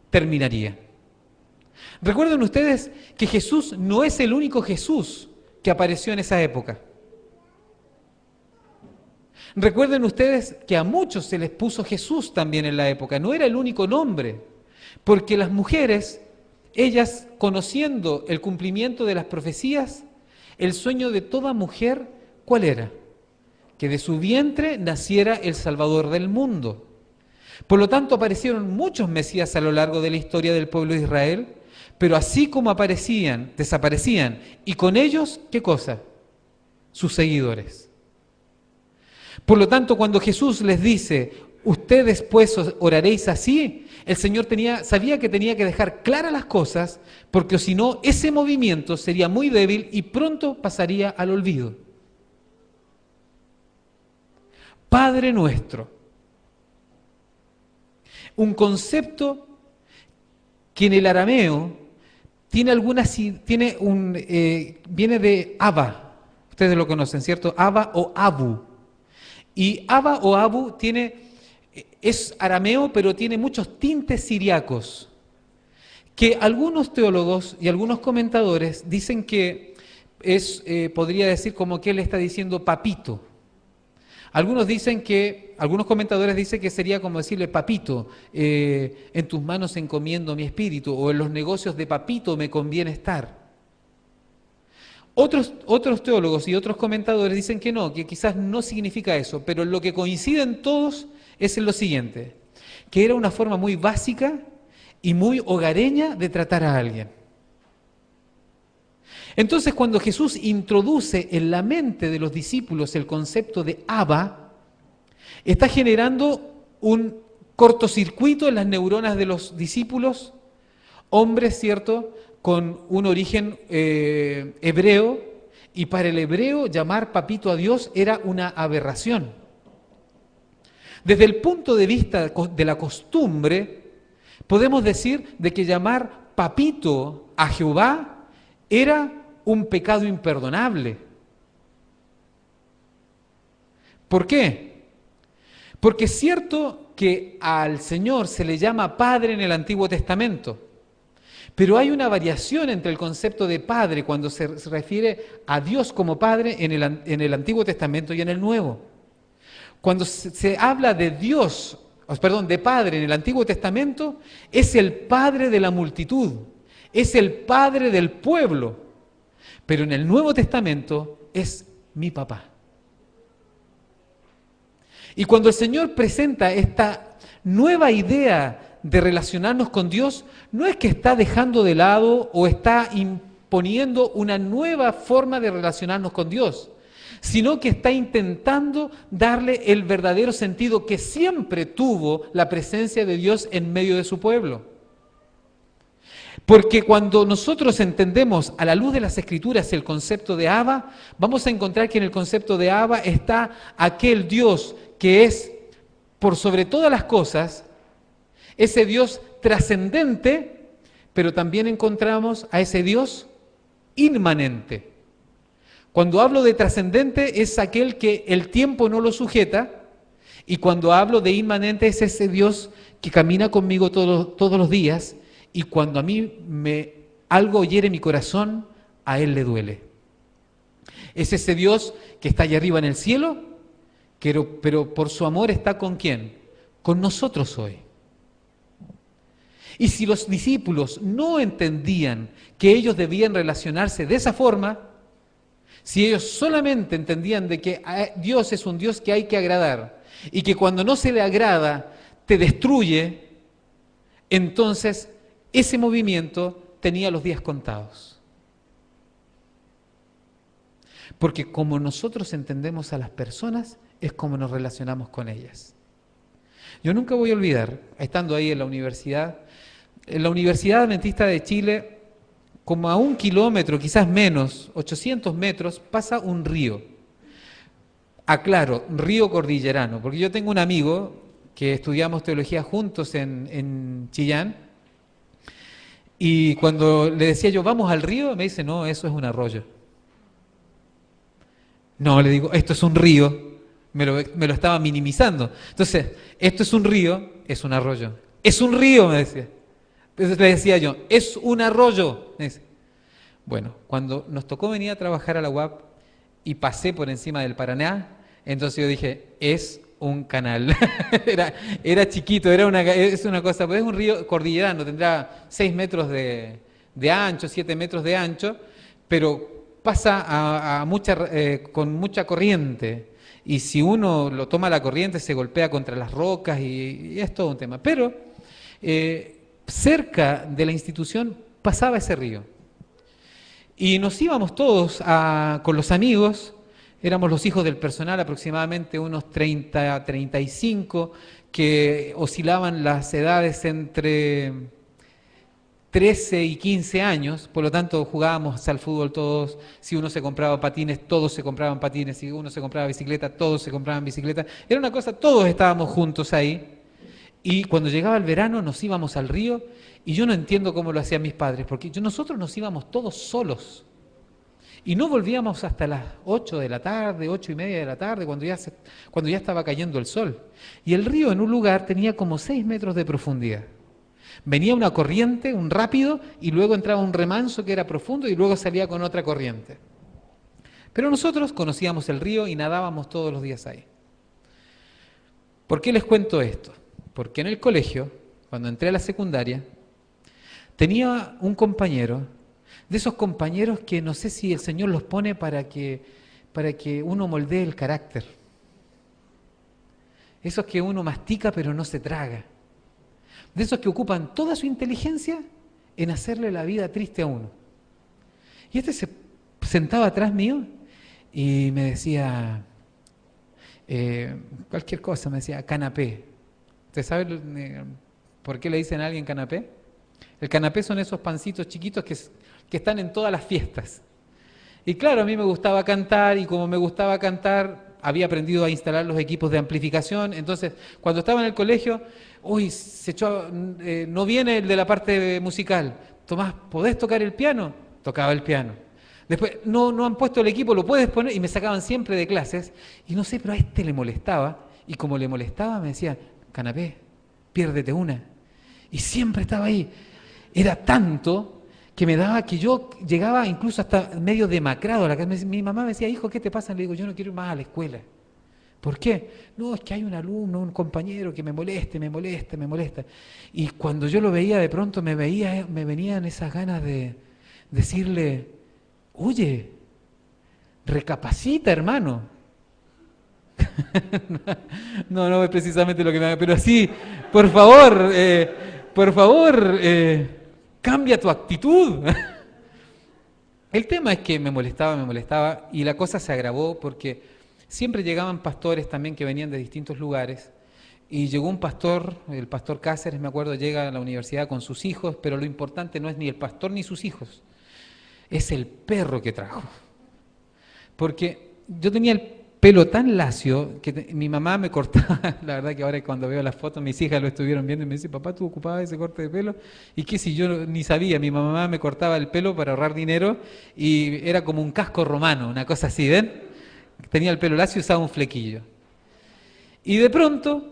terminaría. Recuerden ustedes que Jesús no es el único Jesús que apareció en esa época. Recuerden ustedes que a muchos se les puso Jesús también en la época, no era el único nombre, porque las mujeres, ellas conociendo el cumplimiento de las profecías, el sueño de toda mujer, ¿cuál era? Que de su vientre naciera el Salvador del mundo. Por lo tanto, aparecieron muchos Mesías a lo largo de la historia del pueblo de Israel, pero así como aparecían, desaparecían, y con ellos, ¿qué cosa? Sus seguidores. Por lo tanto, cuando Jesús les dice, ustedes pues oraréis así, el Señor sabía que tenía que dejar claras las cosas, porque si no, ese movimiento sería muy débil y pronto pasaría al olvido. Padre nuestro. Un concepto que en el arameo viene de Abba. Ustedes lo conocen, ¿cierto? Abba o Abu. Y Abba o Abu es arameo, pero tiene muchos tintes siriacos, que algunos teólogos y algunos comentadores dicen que podría decir como que él está diciendo papito. Algunos comentadores dicen que sería como decirle papito, en tus manos encomiendo mi espíritu, o en los negocios de papito me conviene estar. Otros teólogos y otros comentadores dicen que no, que quizás no significa eso, pero lo que coinciden todos es en lo siguiente, que era una forma muy básica y muy hogareña de tratar a alguien. Entonces, cuando Jesús introduce en la mente de los discípulos el concepto de Abba, está generando un cortocircuito en las neuronas de los discípulos, hombres, ¿cierto?, con un origen hebreo, y para el hebreo llamar papito a Dios era una aberración. Desde el punto de vista de la costumbre, podemos decir de que llamar papito a Jehová era un pecado imperdonable. ¿Por qué? Porque es cierto que al Señor se le llama Padre en el Antiguo Testamento, Pero hay una variación entre el concepto de padre cuando se refiere a Dios como padre en el Antiguo Testamento y en el Nuevo. Cuando se habla de Dios, de padre en el Antiguo Testamento, es el padre de la multitud, es el padre del pueblo. Pero en el Nuevo Testamento es mi papá. Y cuando el Señor presenta esta nueva idea de relacionarnos con Dios, no es que está dejando de lado o está imponiendo una nueva forma de relacionarnos con Dios, sino que está intentando darle el verdadero sentido que siempre tuvo la presencia de Dios en medio de su pueblo. Porque cuando nosotros entendemos a la luz de las Escrituras el concepto de Abba, vamos a encontrar que en el concepto de Abba está aquel Dios que es, por sobre todas las cosas, ese Dios trascendente, pero también encontramos a ese Dios inmanente. Cuando hablo de trascendente es aquel que el tiempo no lo sujeta, y cuando hablo de inmanente es ese Dios que camina conmigo todos los días, y cuando a mí algo hiere mi corazón, a Él le duele. Es ese Dios que está allá arriba en el cielo, pero por su amor está ¿con quién? Con nosotros hoy. Y si los discípulos no entendían que ellos debían relacionarse de esa forma, si ellos solamente entendían de que Dios es un Dios que hay que agradar y que cuando no se le agrada te destruye, entonces ese movimiento tenía los días contados. Porque como nosotros entendemos a las personas, es como nos relacionamos con ellas. Yo nunca voy a olvidar, estando ahí en la Universidad Adventista de Chile, como a 1 kilómetro, quizás menos, 800 metros, pasa un río. Aclaro, río cordillerano, porque yo tengo un amigo que estudiamos teología juntos en Chillán, y cuando le decía yo, vamos al río, me dice, no, eso es un arroyo. No, le digo, esto es un río, me lo estaba minimizando. Entonces, esto es un río, es un arroyo. Es un río, me decía. Entonces le decía yo, es un arroyo. Me dice. Bueno, cuando nos tocó venir a trabajar a la UAP y pasé por encima del Paraná, entonces yo dije, es un canal. era chiquito, es una cosa, pues es un río cordillerano, tendrá 6 metros de ancho, 7 metros de ancho, pero pasa con mucha corriente. Y si uno lo toma la corriente, se golpea contra las rocas y es todo un tema. Pero cerca de la institución pasaba ese río. Y nos íbamos todos con los amigos, éramos los hijos del personal, aproximadamente unos 30, 35, que oscilaban las edades entre 13 y 15 años, por lo tanto jugábamos al fútbol todos, si uno se compraba patines, todos se compraban patines, si uno se compraba bicicleta, todos se compraban bicicleta, era una cosa, todos estábamos juntos ahí, y cuando llegaba el verano nos íbamos al río, y yo no entiendo cómo lo hacían mis padres, porque nosotros nos íbamos todos solos, y no volvíamos hasta las 8 de la tarde, 8:30 de la tarde, cuando ya estaba cayendo el sol, y el río en un lugar tenía como 6 metros de profundidad. Venía una corriente, un rápido, y luego entraba un remanso que era profundo y luego salía con otra corriente. Pero nosotros conocíamos el río y nadábamos todos los días ahí. ¿Por qué les cuento esto? Porque en el colegio, cuando entré a la secundaria, tenía un compañero, de esos compañeros que no sé si el Señor los pone para que uno moldee el carácter. Esos que uno mastica pero no se traga. De esos que ocupan toda su inteligencia en hacerle la vida triste a uno. Y este se sentaba atrás mío y me decía, cualquier cosa, me decía, canapé. ¿Usted sabe por qué le dicen a alguien canapé? El canapé son esos pancitos chiquitos que están en todas las fiestas. Y claro, a mí me gustaba cantar, y como me gustaba cantar, había aprendido a instalar los equipos de amplificación. Entonces, cuando estaba en el colegio, no viene el de la parte musical. Tomás, ¿podés tocar el piano? Tocaba el piano. Después, no han puesto el equipo, ¿lo puedes poner? Y me sacaban siempre de clases. Y no sé, pero a este le molestaba. Y como le molestaba, me decía, canapé, piérdete una. Y siempre estaba ahí. era tanto que me daba que yo llegaba incluso hasta medio demacrado a la casa. Mi mamá me decía, hijo, ¿qué te pasa? Le digo, yo no quiero ir más a la escuela. ¿Por qué? No, es que hay un alumno, un compañero que me molesta. Y cuando yo lo veía, de pronto me venían esas ganas de decirle, oye, recapacita, hermano. No es precisamente lo que me haga, pero sí, por favor, cambia tu actitud. El tema es que me molestaba, y la cosa se agravó porque siempre llegaban pastores también que venían de distintos lugares, y llegó un pastor, el pastor Cáceres, me acuerdo, llega a la universidad con sus hijos, pero lo importante no es ni el pastor ni sus hijos, es el perro que trajo. Porque yo tenía el pelo tan lacio que mi mamá me cortaba, la verdad que ahora cuando veo las fotos, mis hijas lo estuvieron viendo y me dicen, papá, ¿tú ocupabas ese corte de pelo? Y que si yo ni sabía, mi mamá me cortaba el pelo para ahorrar dinero y era como un casco romano, una cosa así, ¿ven? Tenía el pelo lacio y usaba un flequillo. Y de pronto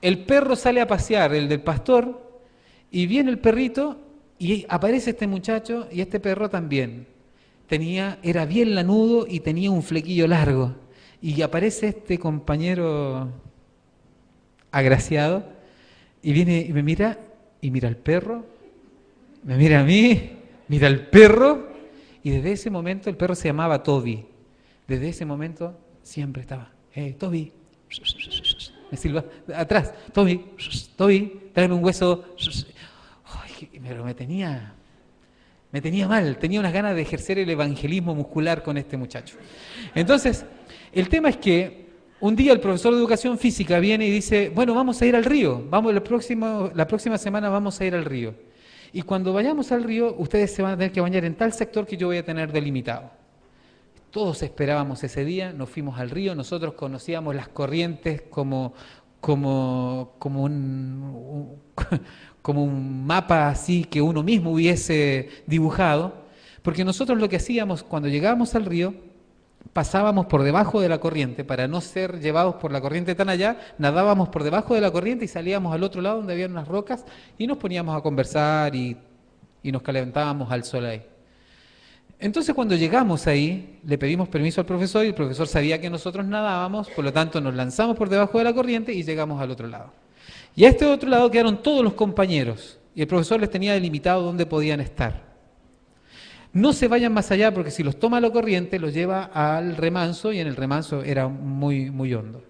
el perro sale a pasear, el del pastor, y viene el perrito y aparece este muchacho y este perro también. Era bien lanudo y tenía un flequillo largo. Y aparece este compañero agraciado y viene y me mira al perro, me mira a mí, mira al perro, y desde ese momento el perro se llamaba Toby. Desde ese momento siempre estaba, Toby, me silba atrás, Toby, tráeme un hueso. Ay, pero me tenía mal, tenía unas ganas de ejercer el evangelismo muscular con este muchacho. Entonces, el tema es que un día el profesor de educación física viene y dice, bueno, vamos a ir al río, la próxima semana vamos a ir al río. Y cuando vayamos al río, ustedes se van a tener que bañar en tal sector que yo voy a tener delimitado. Todos esperábamos ese día, nos fuimos al río, nosotros conocíamos las corrientes como un mapa así que uno mismo hubiese dibujado, porque nosotros lo que hacíamos cuando llegábamos al río, pasábamos por debajo de la corriente, para no ser llevados por la corriente tan allá, nadábamos por debajo de la corriente y salíamos al otro lado donde había unas rocas y nos poníamos a conversar y nos calentábamos al sol ahí. Entonces cuando llegamos ahí, le pedimos permiso al profesor y el profesor sabía que nosotros nadábamos, por lo tanto nos lanzamos por debajo de la corriente y llegamos al otro lado. Y a este otro lado quedaron todos los compañeros y el profesor les tenía delimitado dónde podían estar. No se vayan más allá porque si los toma la corriente los lleva al remanso y en el remanso era muy, muy hondo.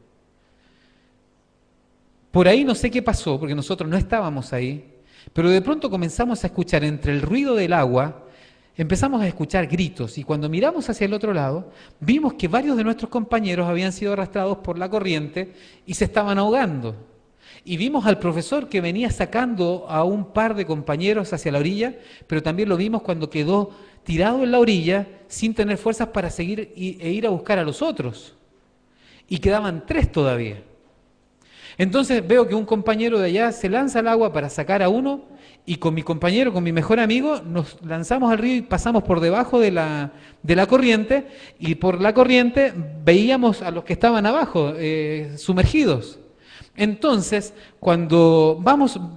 Por ahí no sé qué pasó porque nosotros no estábamos ahí, pero de pronto comenzamos a escuchar entre el ruido del agua, empezamos a escuchar gritos y cuando miramos hacia el otro lado vimos que varios de nuestros compañeros habían sido arrastrados por la corriente y se estaban ahogando. Y vimos al profesor que venía sacando a un par de compañeros hacia la orilla, pero también lo vimos cuando quedó tirado en la orilla sin tener fuerzas para seguir e ir a buscar a los otros. Y quedaban 3 todavía. Entonces veo que un compañero de allá se lanza al agua para sacar a uno y con mi compañero, con mi mejor amigo, nos lanzamos al río y pasamos por debajo de la corriente y por la corriente veíamos a los que estaban abajo, sumergidos. Entonces, cuando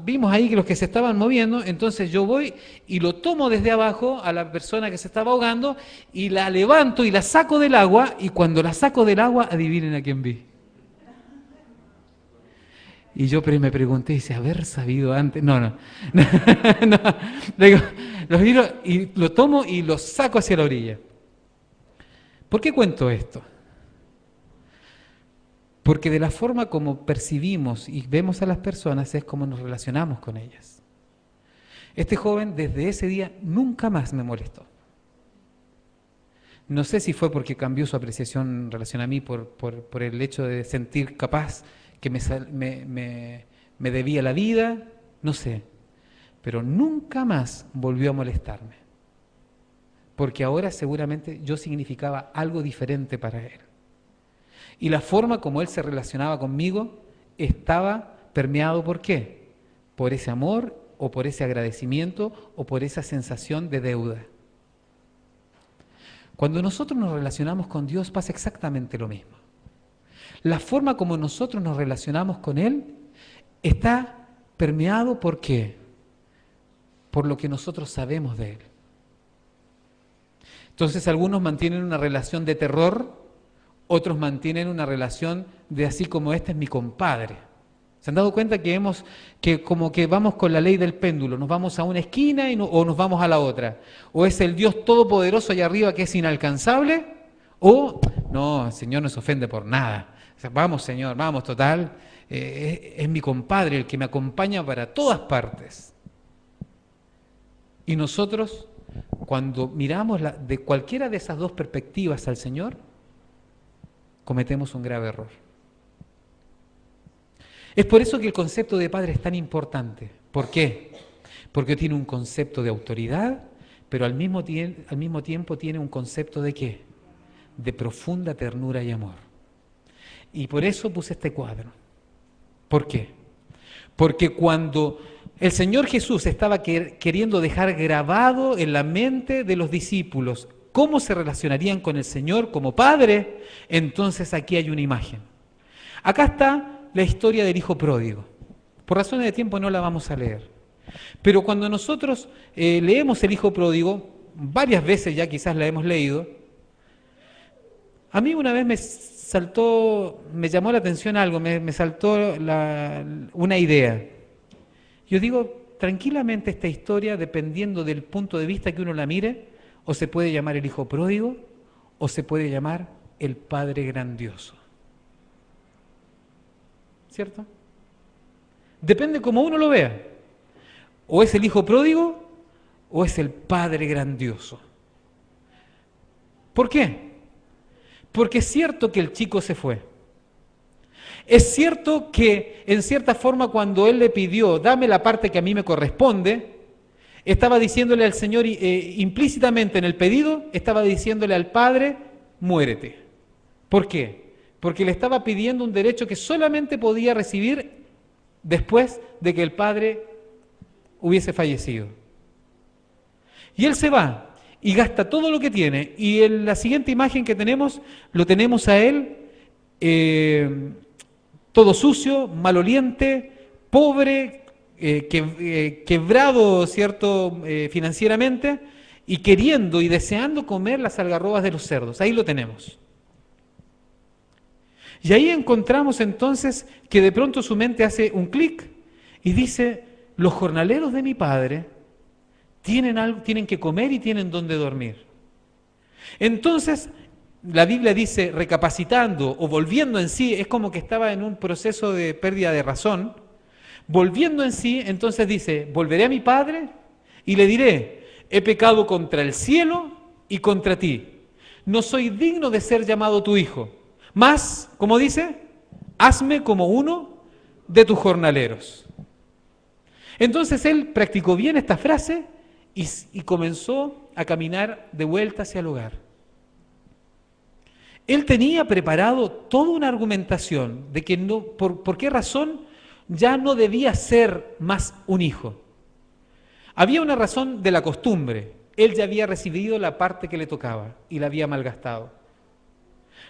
vimos ahí que los que se estaban moviendo, entonces yo voy y lo tomo desde abajo a la persona que se estaba ahogando y la levanto y la saco del agua y cuando la saco del agua, adivinen a quién vi. Y yo me pregunté, dice, haber sabido antes. No. Digo, lo miro y lo tomo y lo saco hacia la orilla. ¿Por qué cuento esto? Porque de la forma como percibimos y vemos a las personas es como nos relacionamos con ellas. Este joven desde ese día nunca más me molestó. No sé si fue porque cambió su apreciación en relación a mí por el hecho de sentir capaz que me debía la vida, no sé. Pero nunca más volvió a molestarme. Porque ahora seguramente yo significaba algo diferente para él. Y la forma como él se relacionaba conmigo estaba permeado ¿por qué? Por ese amor o por ese agradecimiento o por esa sensación de deuda. Cuando nosotros nos relacionamos con Dios pasa exactamente lo mismo. La forma como nosotros nos relacionamos con Él está permeado ¿por qué? por lo que nosotros sabemos de Él. Entonces algunos mantienen una relación de terror, otros mantienen una relación de así como este es mi compadre. ¿Se han dado cuenta que como que vamos con la ley del péndulo? Nos vamos a una esquina o nos vamos a la otra. O es el Dios todopoderoso allá arriba que es inalcanzable, o no, el Señor no se ofende por nada. O sea, vamos Señor, vamos, total, es mi compadre, el que me acompaña para todas partes. Y nosotros, cuando miramos de cualquiera de esas dos perspectivas al Señor, cometemos un grave error. Es por eso que el concepto de padre es tan importante. ¿Por qué? Porque tiene un concepto de autoridad, pero al mismo tiempo tiene un concepto de ¿qué? De profunda ternura y amor. Y por eso puse este cuadro. ¿Por qué? Porque cuando el Señor Jesús estaba queriendo dejar grabado en la mente de los discípulos cómo se relacionarían con el Señor como Padre, entonces aquí hay una imagen. Acá está la historia del hijo pródigo. Por razones de tiempo no la vamos a leer. Pero cuando nosotros leemos el hijo pródigo, varias veces ya quizás la hemos leído, a mí una vez me llamó la atención algo, me saltó una idea. Yo digo, tranquilamente esta historia, dependiendo del punto de vista que uno la mire, o se puede llamar el hijo pródigo, o se puede llamar el Padre grandioso. ¿Cierto? Depende cómo uno lo vea. O es el hijo pródigo, o es el Padre grandioso. ¿Por qué? Porque es cierto que el chico se fue. Es cierto que, en cierta forma, cuando él le pidió, dame la parte que a mí me corresponde, estaba diciéndole al Señor, implícitamente en el pedido, estaba diciéndole al Padre, muérete. ¿Por qué? Porque le estaba pidiendo un derecho que solamente podía recibir después de que el Padre hubiese fallecido. Y él se va y gasta todo lo que tiene. Y en la siguiente imagen que tenemos, lo tenemos a él todo sucio, maloliente, pobre, quebrado, ¿cierto?, financieramente, y queriendo y deseando comer las algarrobas de los cerdos. Ahí lo tenemos. Y ahí encontramos entonces que de pronto su mente hace un clic y dice, los jornaleros de mi padre tienen que comer y tienen donde dormir. Entonces, la Biblia dice, recapacitando o volviendo en sí, es como que estaba en un proceso de pérdida de razón, volviendo en sí, entonces dice, volveré a mi padre y le diré, he pecado contra el cielo y contra ti, no soy digno de ser llamado tu hijo. Más, como dice, hazme como uno de tus jornaleros. Entonces él practicó bien esta frase y comenzó a caminar de vuelta hacia el hogar. Él tenía preparado toda una argumentación de que no, por qué razón ya no debía ser más un hijo. Había una razón de la costumbre. Él ya había recibido la parte que le tocaba y la había malgastado.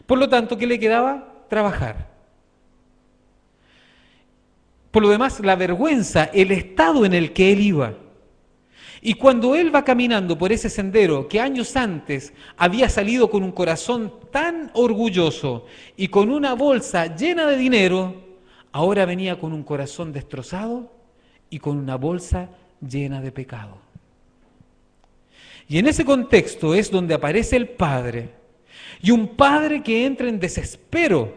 Por lo tanto, ¿qué le quedaba? Trabajar. Por lo demás, la vergüenza, el estado en el que él iba. Y cuando él va caminando por ese sendero que años antes había salido con un corazón tan orgulloso y con una bolsa llena de dinero, ahora venía con un corazón destrozado y con una bolsa llena de pecado. Y en ese contexto es donde aparece el Padre. Y un padre que entra en desespero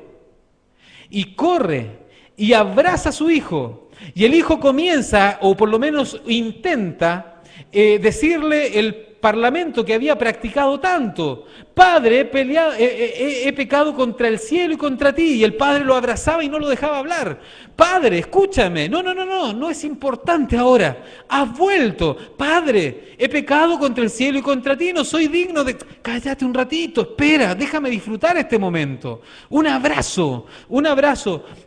y corre y abraza a su hijo. Y el hijo comienza, o por lo menos intenta, decirle el parlamento que había practicado tanto. Padre, he pecado contra el cielo y contra ti. Y el padre lo abrazaba y no lo dejaba hablar. Padre, escúchame. No es importante ahora. Has vuelto. Padre, he pecado contra el cielo y contra ti. No soy digno de... Cállate un ratito, espera, déjame disfrutar este momento. Un abrazo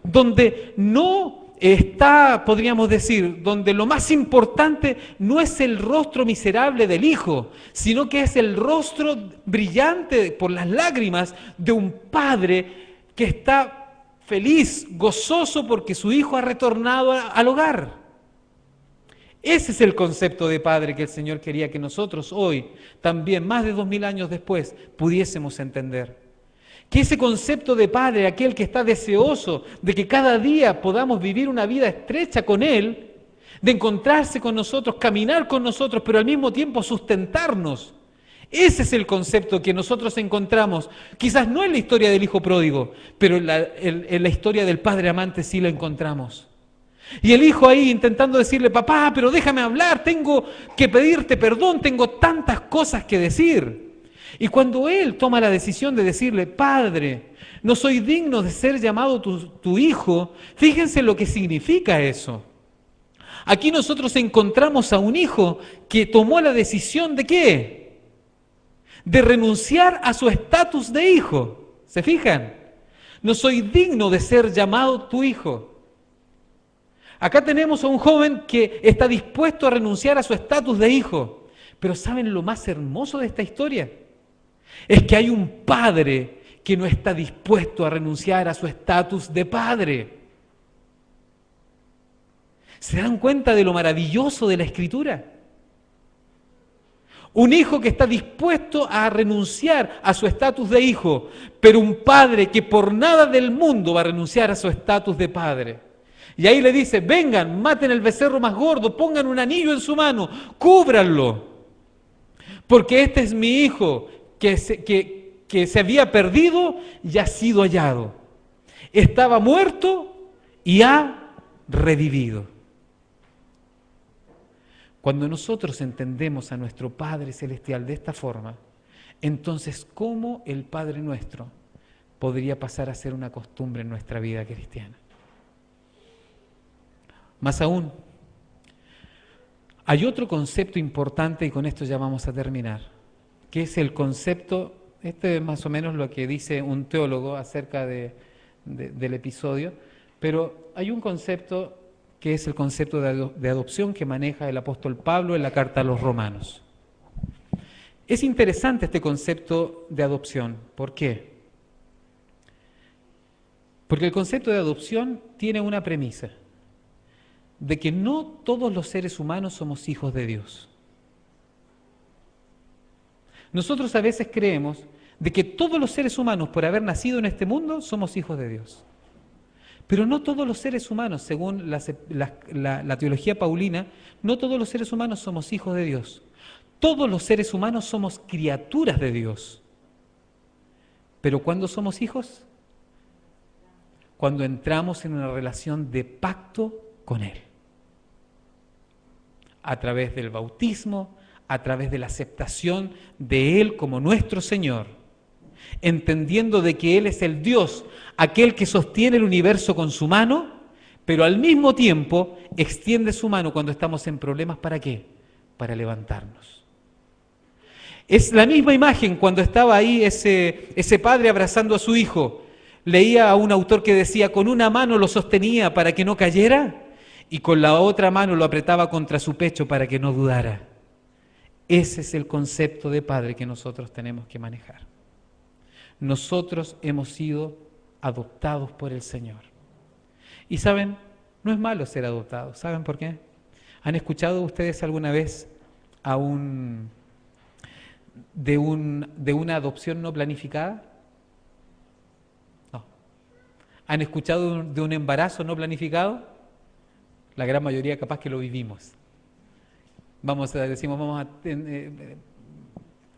donde no está, podríamos decir, donde lo más importante no es el rostro miserable del hijo, sino que es el rostro brillante por las lágrimas de un padre que está feliz, gozoso porque su hijo ha retornado al hogar. Ese es el concepto de padre que el Señor quería que nosotros hoy, también más de 2000 años después, pudiésemos entender. Que ese concepto de padre, aquel que está deseoso de que cada día podamos vivir una vida estrecha con Él, de encontrarse con nosotros, caminar con nosotros, pero al mismo tiempo sustentarnos. Ese es el concepto que nosotros encontramos, quizás no en la historia del hijo pródigo, pero en la historia del padre amante sí lo encontramos. Y el hijo ahí intentando decirle, papá, pero déjame hablar, tengo que pedirte perdón, tengo tantas cosas que decir. Y cuando él toma la decisión de decirle, padre, no soy digno de ser llamado tu hijo, fíjense lo que significa eso. Aquí nosotros encontramos a un hijo que tomó la decisión de ¿qué? De renunciar a su estatus de hijo. ¿Se fijan? No soy digno de ser llamado tu hijo. Acá tenemos a un joven que está dispuesto a renunciar a su estatus de hijo. Pero ¿saben lo más hermoso de esta historia? Es que hay un padre que no está dispuesto a renunciar a su estatus de padre. ¿Se dan cuenta de lo maravilloso de la Escritura? Un hijo que está dispuesto a renunciar a su estatus de hijo, pero un padre que por nada del mundo va a renunciar a su estatus de padre. Y ahí le dice, vengan, maten el becerro más gordo, pongan un anillo en su mano, cúbranlo, porque este es mi hijo que se había perdido y ha sido hallado. Estaba muerto y ha revivido. Cuando nosotros entendemos a nuestro Padre Celestial de esta forma, entonces, ¿cómo el Padre Nuestro podría pasar a ser una costumbre en nuestra vida cristiana? Más aún, hay otro concepto importante, y con esto ya vamos a terminar, que es el concepto, este es más o menos lo que dice un teólogo acerca del episodio, pero hay un concepto que es el concepto de adopción que maneja el apóstol Pablo en la carta a los Romanos. Es interesante este concepto de adopción. ¿Por qué? Porque el concepto de adopción tiene una premisa, de que no todos los seres humanos somos hijos de Dios. Nosotros a veces creemos de que todos los seres humanos, por haber nacido en este mundo, somos hijos de Dios. Pero no todos los seres humanos, según la teología paulina, no todos los seres humanos somos hijos de Dios. Todos los seres humanos somos criaturas de Dios. ¿Pero cuándo somos hijos? Cuando entramos en una relación de pacto con Él. A través del bautismo, a través de la aceptación de Él como nuestro Señor, entendiendo de que Él es el Dios, aquel que sostiene el universo con su mano, pero al mismo tiempo extiende su mano cuando estamos en problemas. ¿Para qué? Para levantarnos. Es la misma imagen cuando estaba ahí ese padre abrazando a su hijo. Leía a un autor que decía, con una mano lo sostenía para que no cayera y con la otra mano lo apretaba contra su pecho para que no dudara. Ese es el concepto de padre que nosotros tenemos que manejar. Nosotros hemos sido adoptados por el Señor. Y saben, no es malo ser adoptados. ¿Saben por qué? ¿Han escuchado ustedes alguna vez de una adopción no planificada? No. ¿Han escuchado de un embarazo no planificado? La gran mayoría capaz que lo vivimos.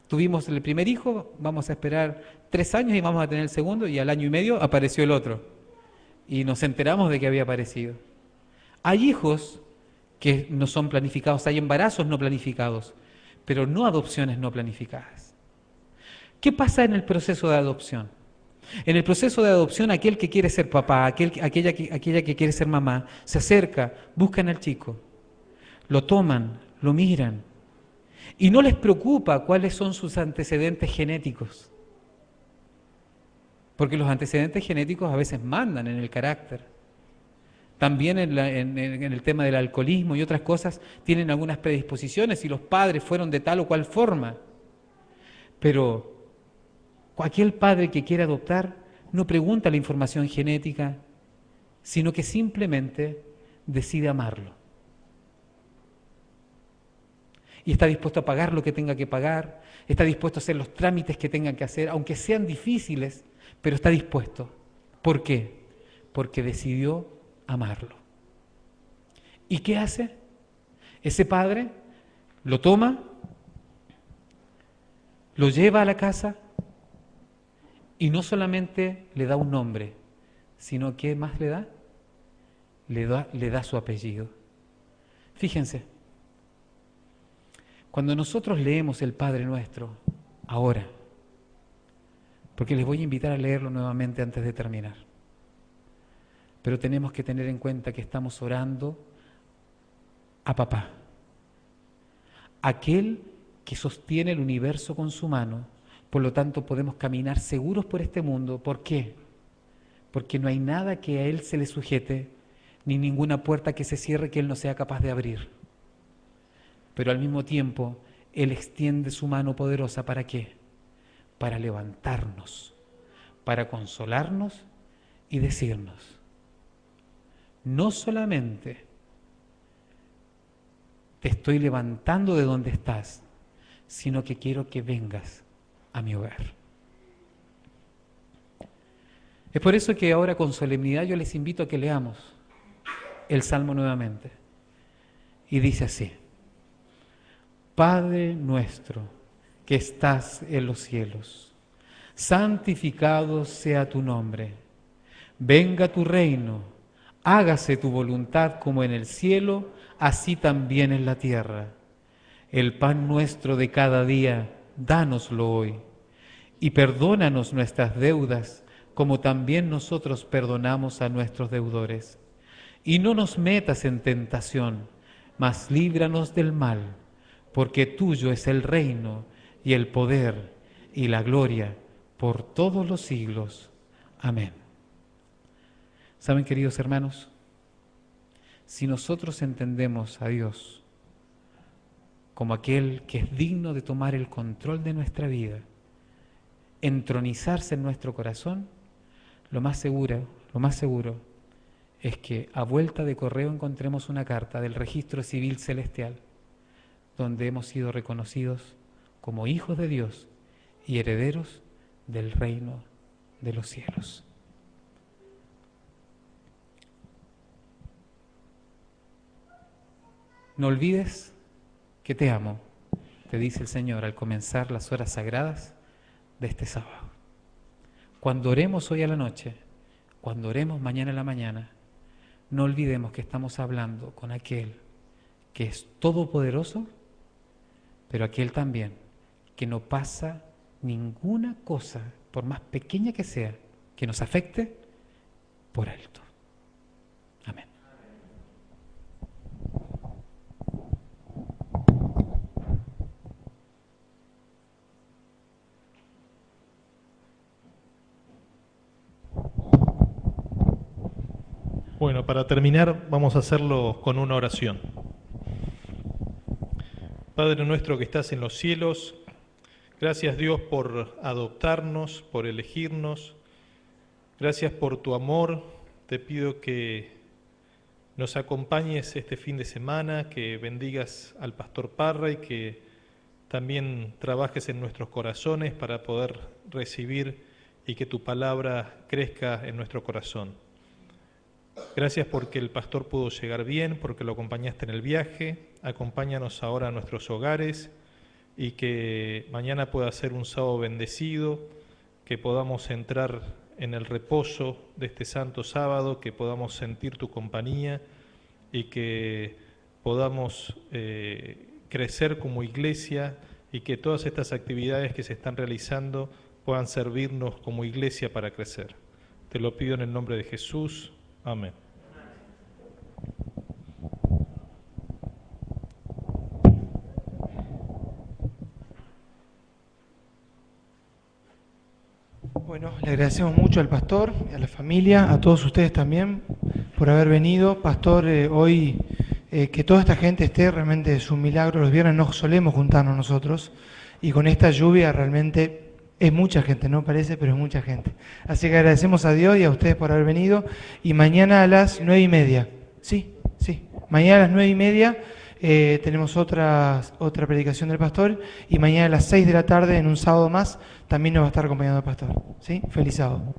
Tuvimos el primer hijo, vamos a esperar 3 años y vamos a tener el segundo, y al año y medio apareció el otro. Y nos enteramos de que había aparecido. Hay hijos que no son planificados, hay embarazos no planificados, pero no adopciones no planificadas. ¿Qué pasa en el proceso de adopción? En el proceso de adopción, aquel que quiere ser papá, aquella que quiere ser mamá, se acerca, buscan al chico, lo toman, lo miran, y no les preocupa cuáles son sus antecedentes genéticos. Porque los antecedentes genéticos a veces mandan en el carácter. También en el tema del alcoholismo y otras cosas tienen algunas predisposiciones si los padres fueron de tal o cual forma. Pero aquel padre que quiere adoptar no pregunta la información genética, sino que simplemente decide amarlo. y está dispuesto a pagar lo que tenga que pagar, está dispuesto a hacer los trámites que tenga que hacer, aunque sean difíciles, pero está dispuesto. ¿Por qué? Porque decidió amarlo. ¿Y qué hace? Ese padre lo toma, lo lleva a la casa y no solamente le da un nombre, sino que más le da? Le da su apellido. Fíjense, cuando nosotros leemos el Padre Nuestro, ahora, porque les voy a invitar a leerlo nuevamente antes de terminar, pero tenemos que tener en cuenta que estamos orando a Papá, aquel que sostiene el universo con su mano, por lo tanto podemos caminar seguros por este mundo. ¿Por qué? Porque no hay nada que a Él se le sujete, ni ninguna puerta que se cierre que Él no sea capaz de abrir. Pero al mismo tiempo, Él extiende su mano poderosa, ¿para qué? Para levantarnos, para consolarnos y decirnos, no solamente te estoy levantando de donde estás, sino que quiero que vengas a mi hogar. Es por eso que ahora con solemnidad yo les invito a que leamos el Salmo nuevamente. Y dice así: Padre nuestro que estás en los cielos, santificado sea tu nombre. Venga tu reino, hágase tu voluntad como en el cielo, así también en la tierra. El pan nuestro de cada día, dánoslo hoy, y perdónanos nuestras deudas, como también nosotros perdonamos a nuestros deudores. Y no nos metas en tentación, mas líbranos del mal, porque tuyo es el reino, y el poder, y la gloria, por todos los siglos. Amén. ¿Saben, queridos hermanos? Si nosotros entendemos a Dios como aquel que es digno de tomar el control de nuestra vida, entronizarse en nuestro corazón, lo más seguro es que a vuelta de correo encontremos una carta del registro civil celestial donde hemos sido reconocidos como hijos de Dios y herederos del reino de los cielos. No olvides que te amo, te dice el Señor al comenzar las horas sagradas de este sábado. Cuando oremos hoy a la noche, cuando oremos mañana a la mañana, no olvidemos que estamos hablando con aquel que es todopoderoso, pero aquel también que no pasa ninguna cosa, por más pequeña que sea, que nos afecte, por alto. Amén. Bueno, para terminar vamos a hacerlo con una oración. Padre nuestro que estás en los cielos, gracias Dios por adoptarnos, por elegirnos. Gracias por tu amor. Te pido que nos acompañes este fin de semana, que bendigas al Pastor Parra y que también trabajes en nuestros corazones para poder recibir y que tu palabra crezca en nuestro corazón. Gracias porque el pastor pudo llegar bien, porque lo acompañaste en el viaje. Acompáñanos ahora a nuestros hogares y que mañana pueda ser un sábado bendecido, que podamos entrar en el reposo de este santo sábado, que podamos sentir tu compañía y que podamos crecer como iglesia y que todas estas actividades que se están realizando puedan servirnos como iglesia para crecer. Te lo pido en el nombre de Jesús. Amén. Bueno, le agradecemos mucho al pastor, a la familia, a todos ustedes también por haber venido. Pastor, hoy que toda esta gente esté realmente es un milagro. Los viernes no solemos juntarnos nosotros y con esta lluvia realmente es mucha gente, no parece, pero es mucha gente. Así que agradecemos a Dios y a ustedes por haber venido. Y mañana a las 9:30, sí, mañana a las 9:30 tenemos otra predicación del pastor y mañana a las 6 de la tarde, en un sábado más, también nos va a estar acompañando el pastor. ¿Sí? Feliz sábado.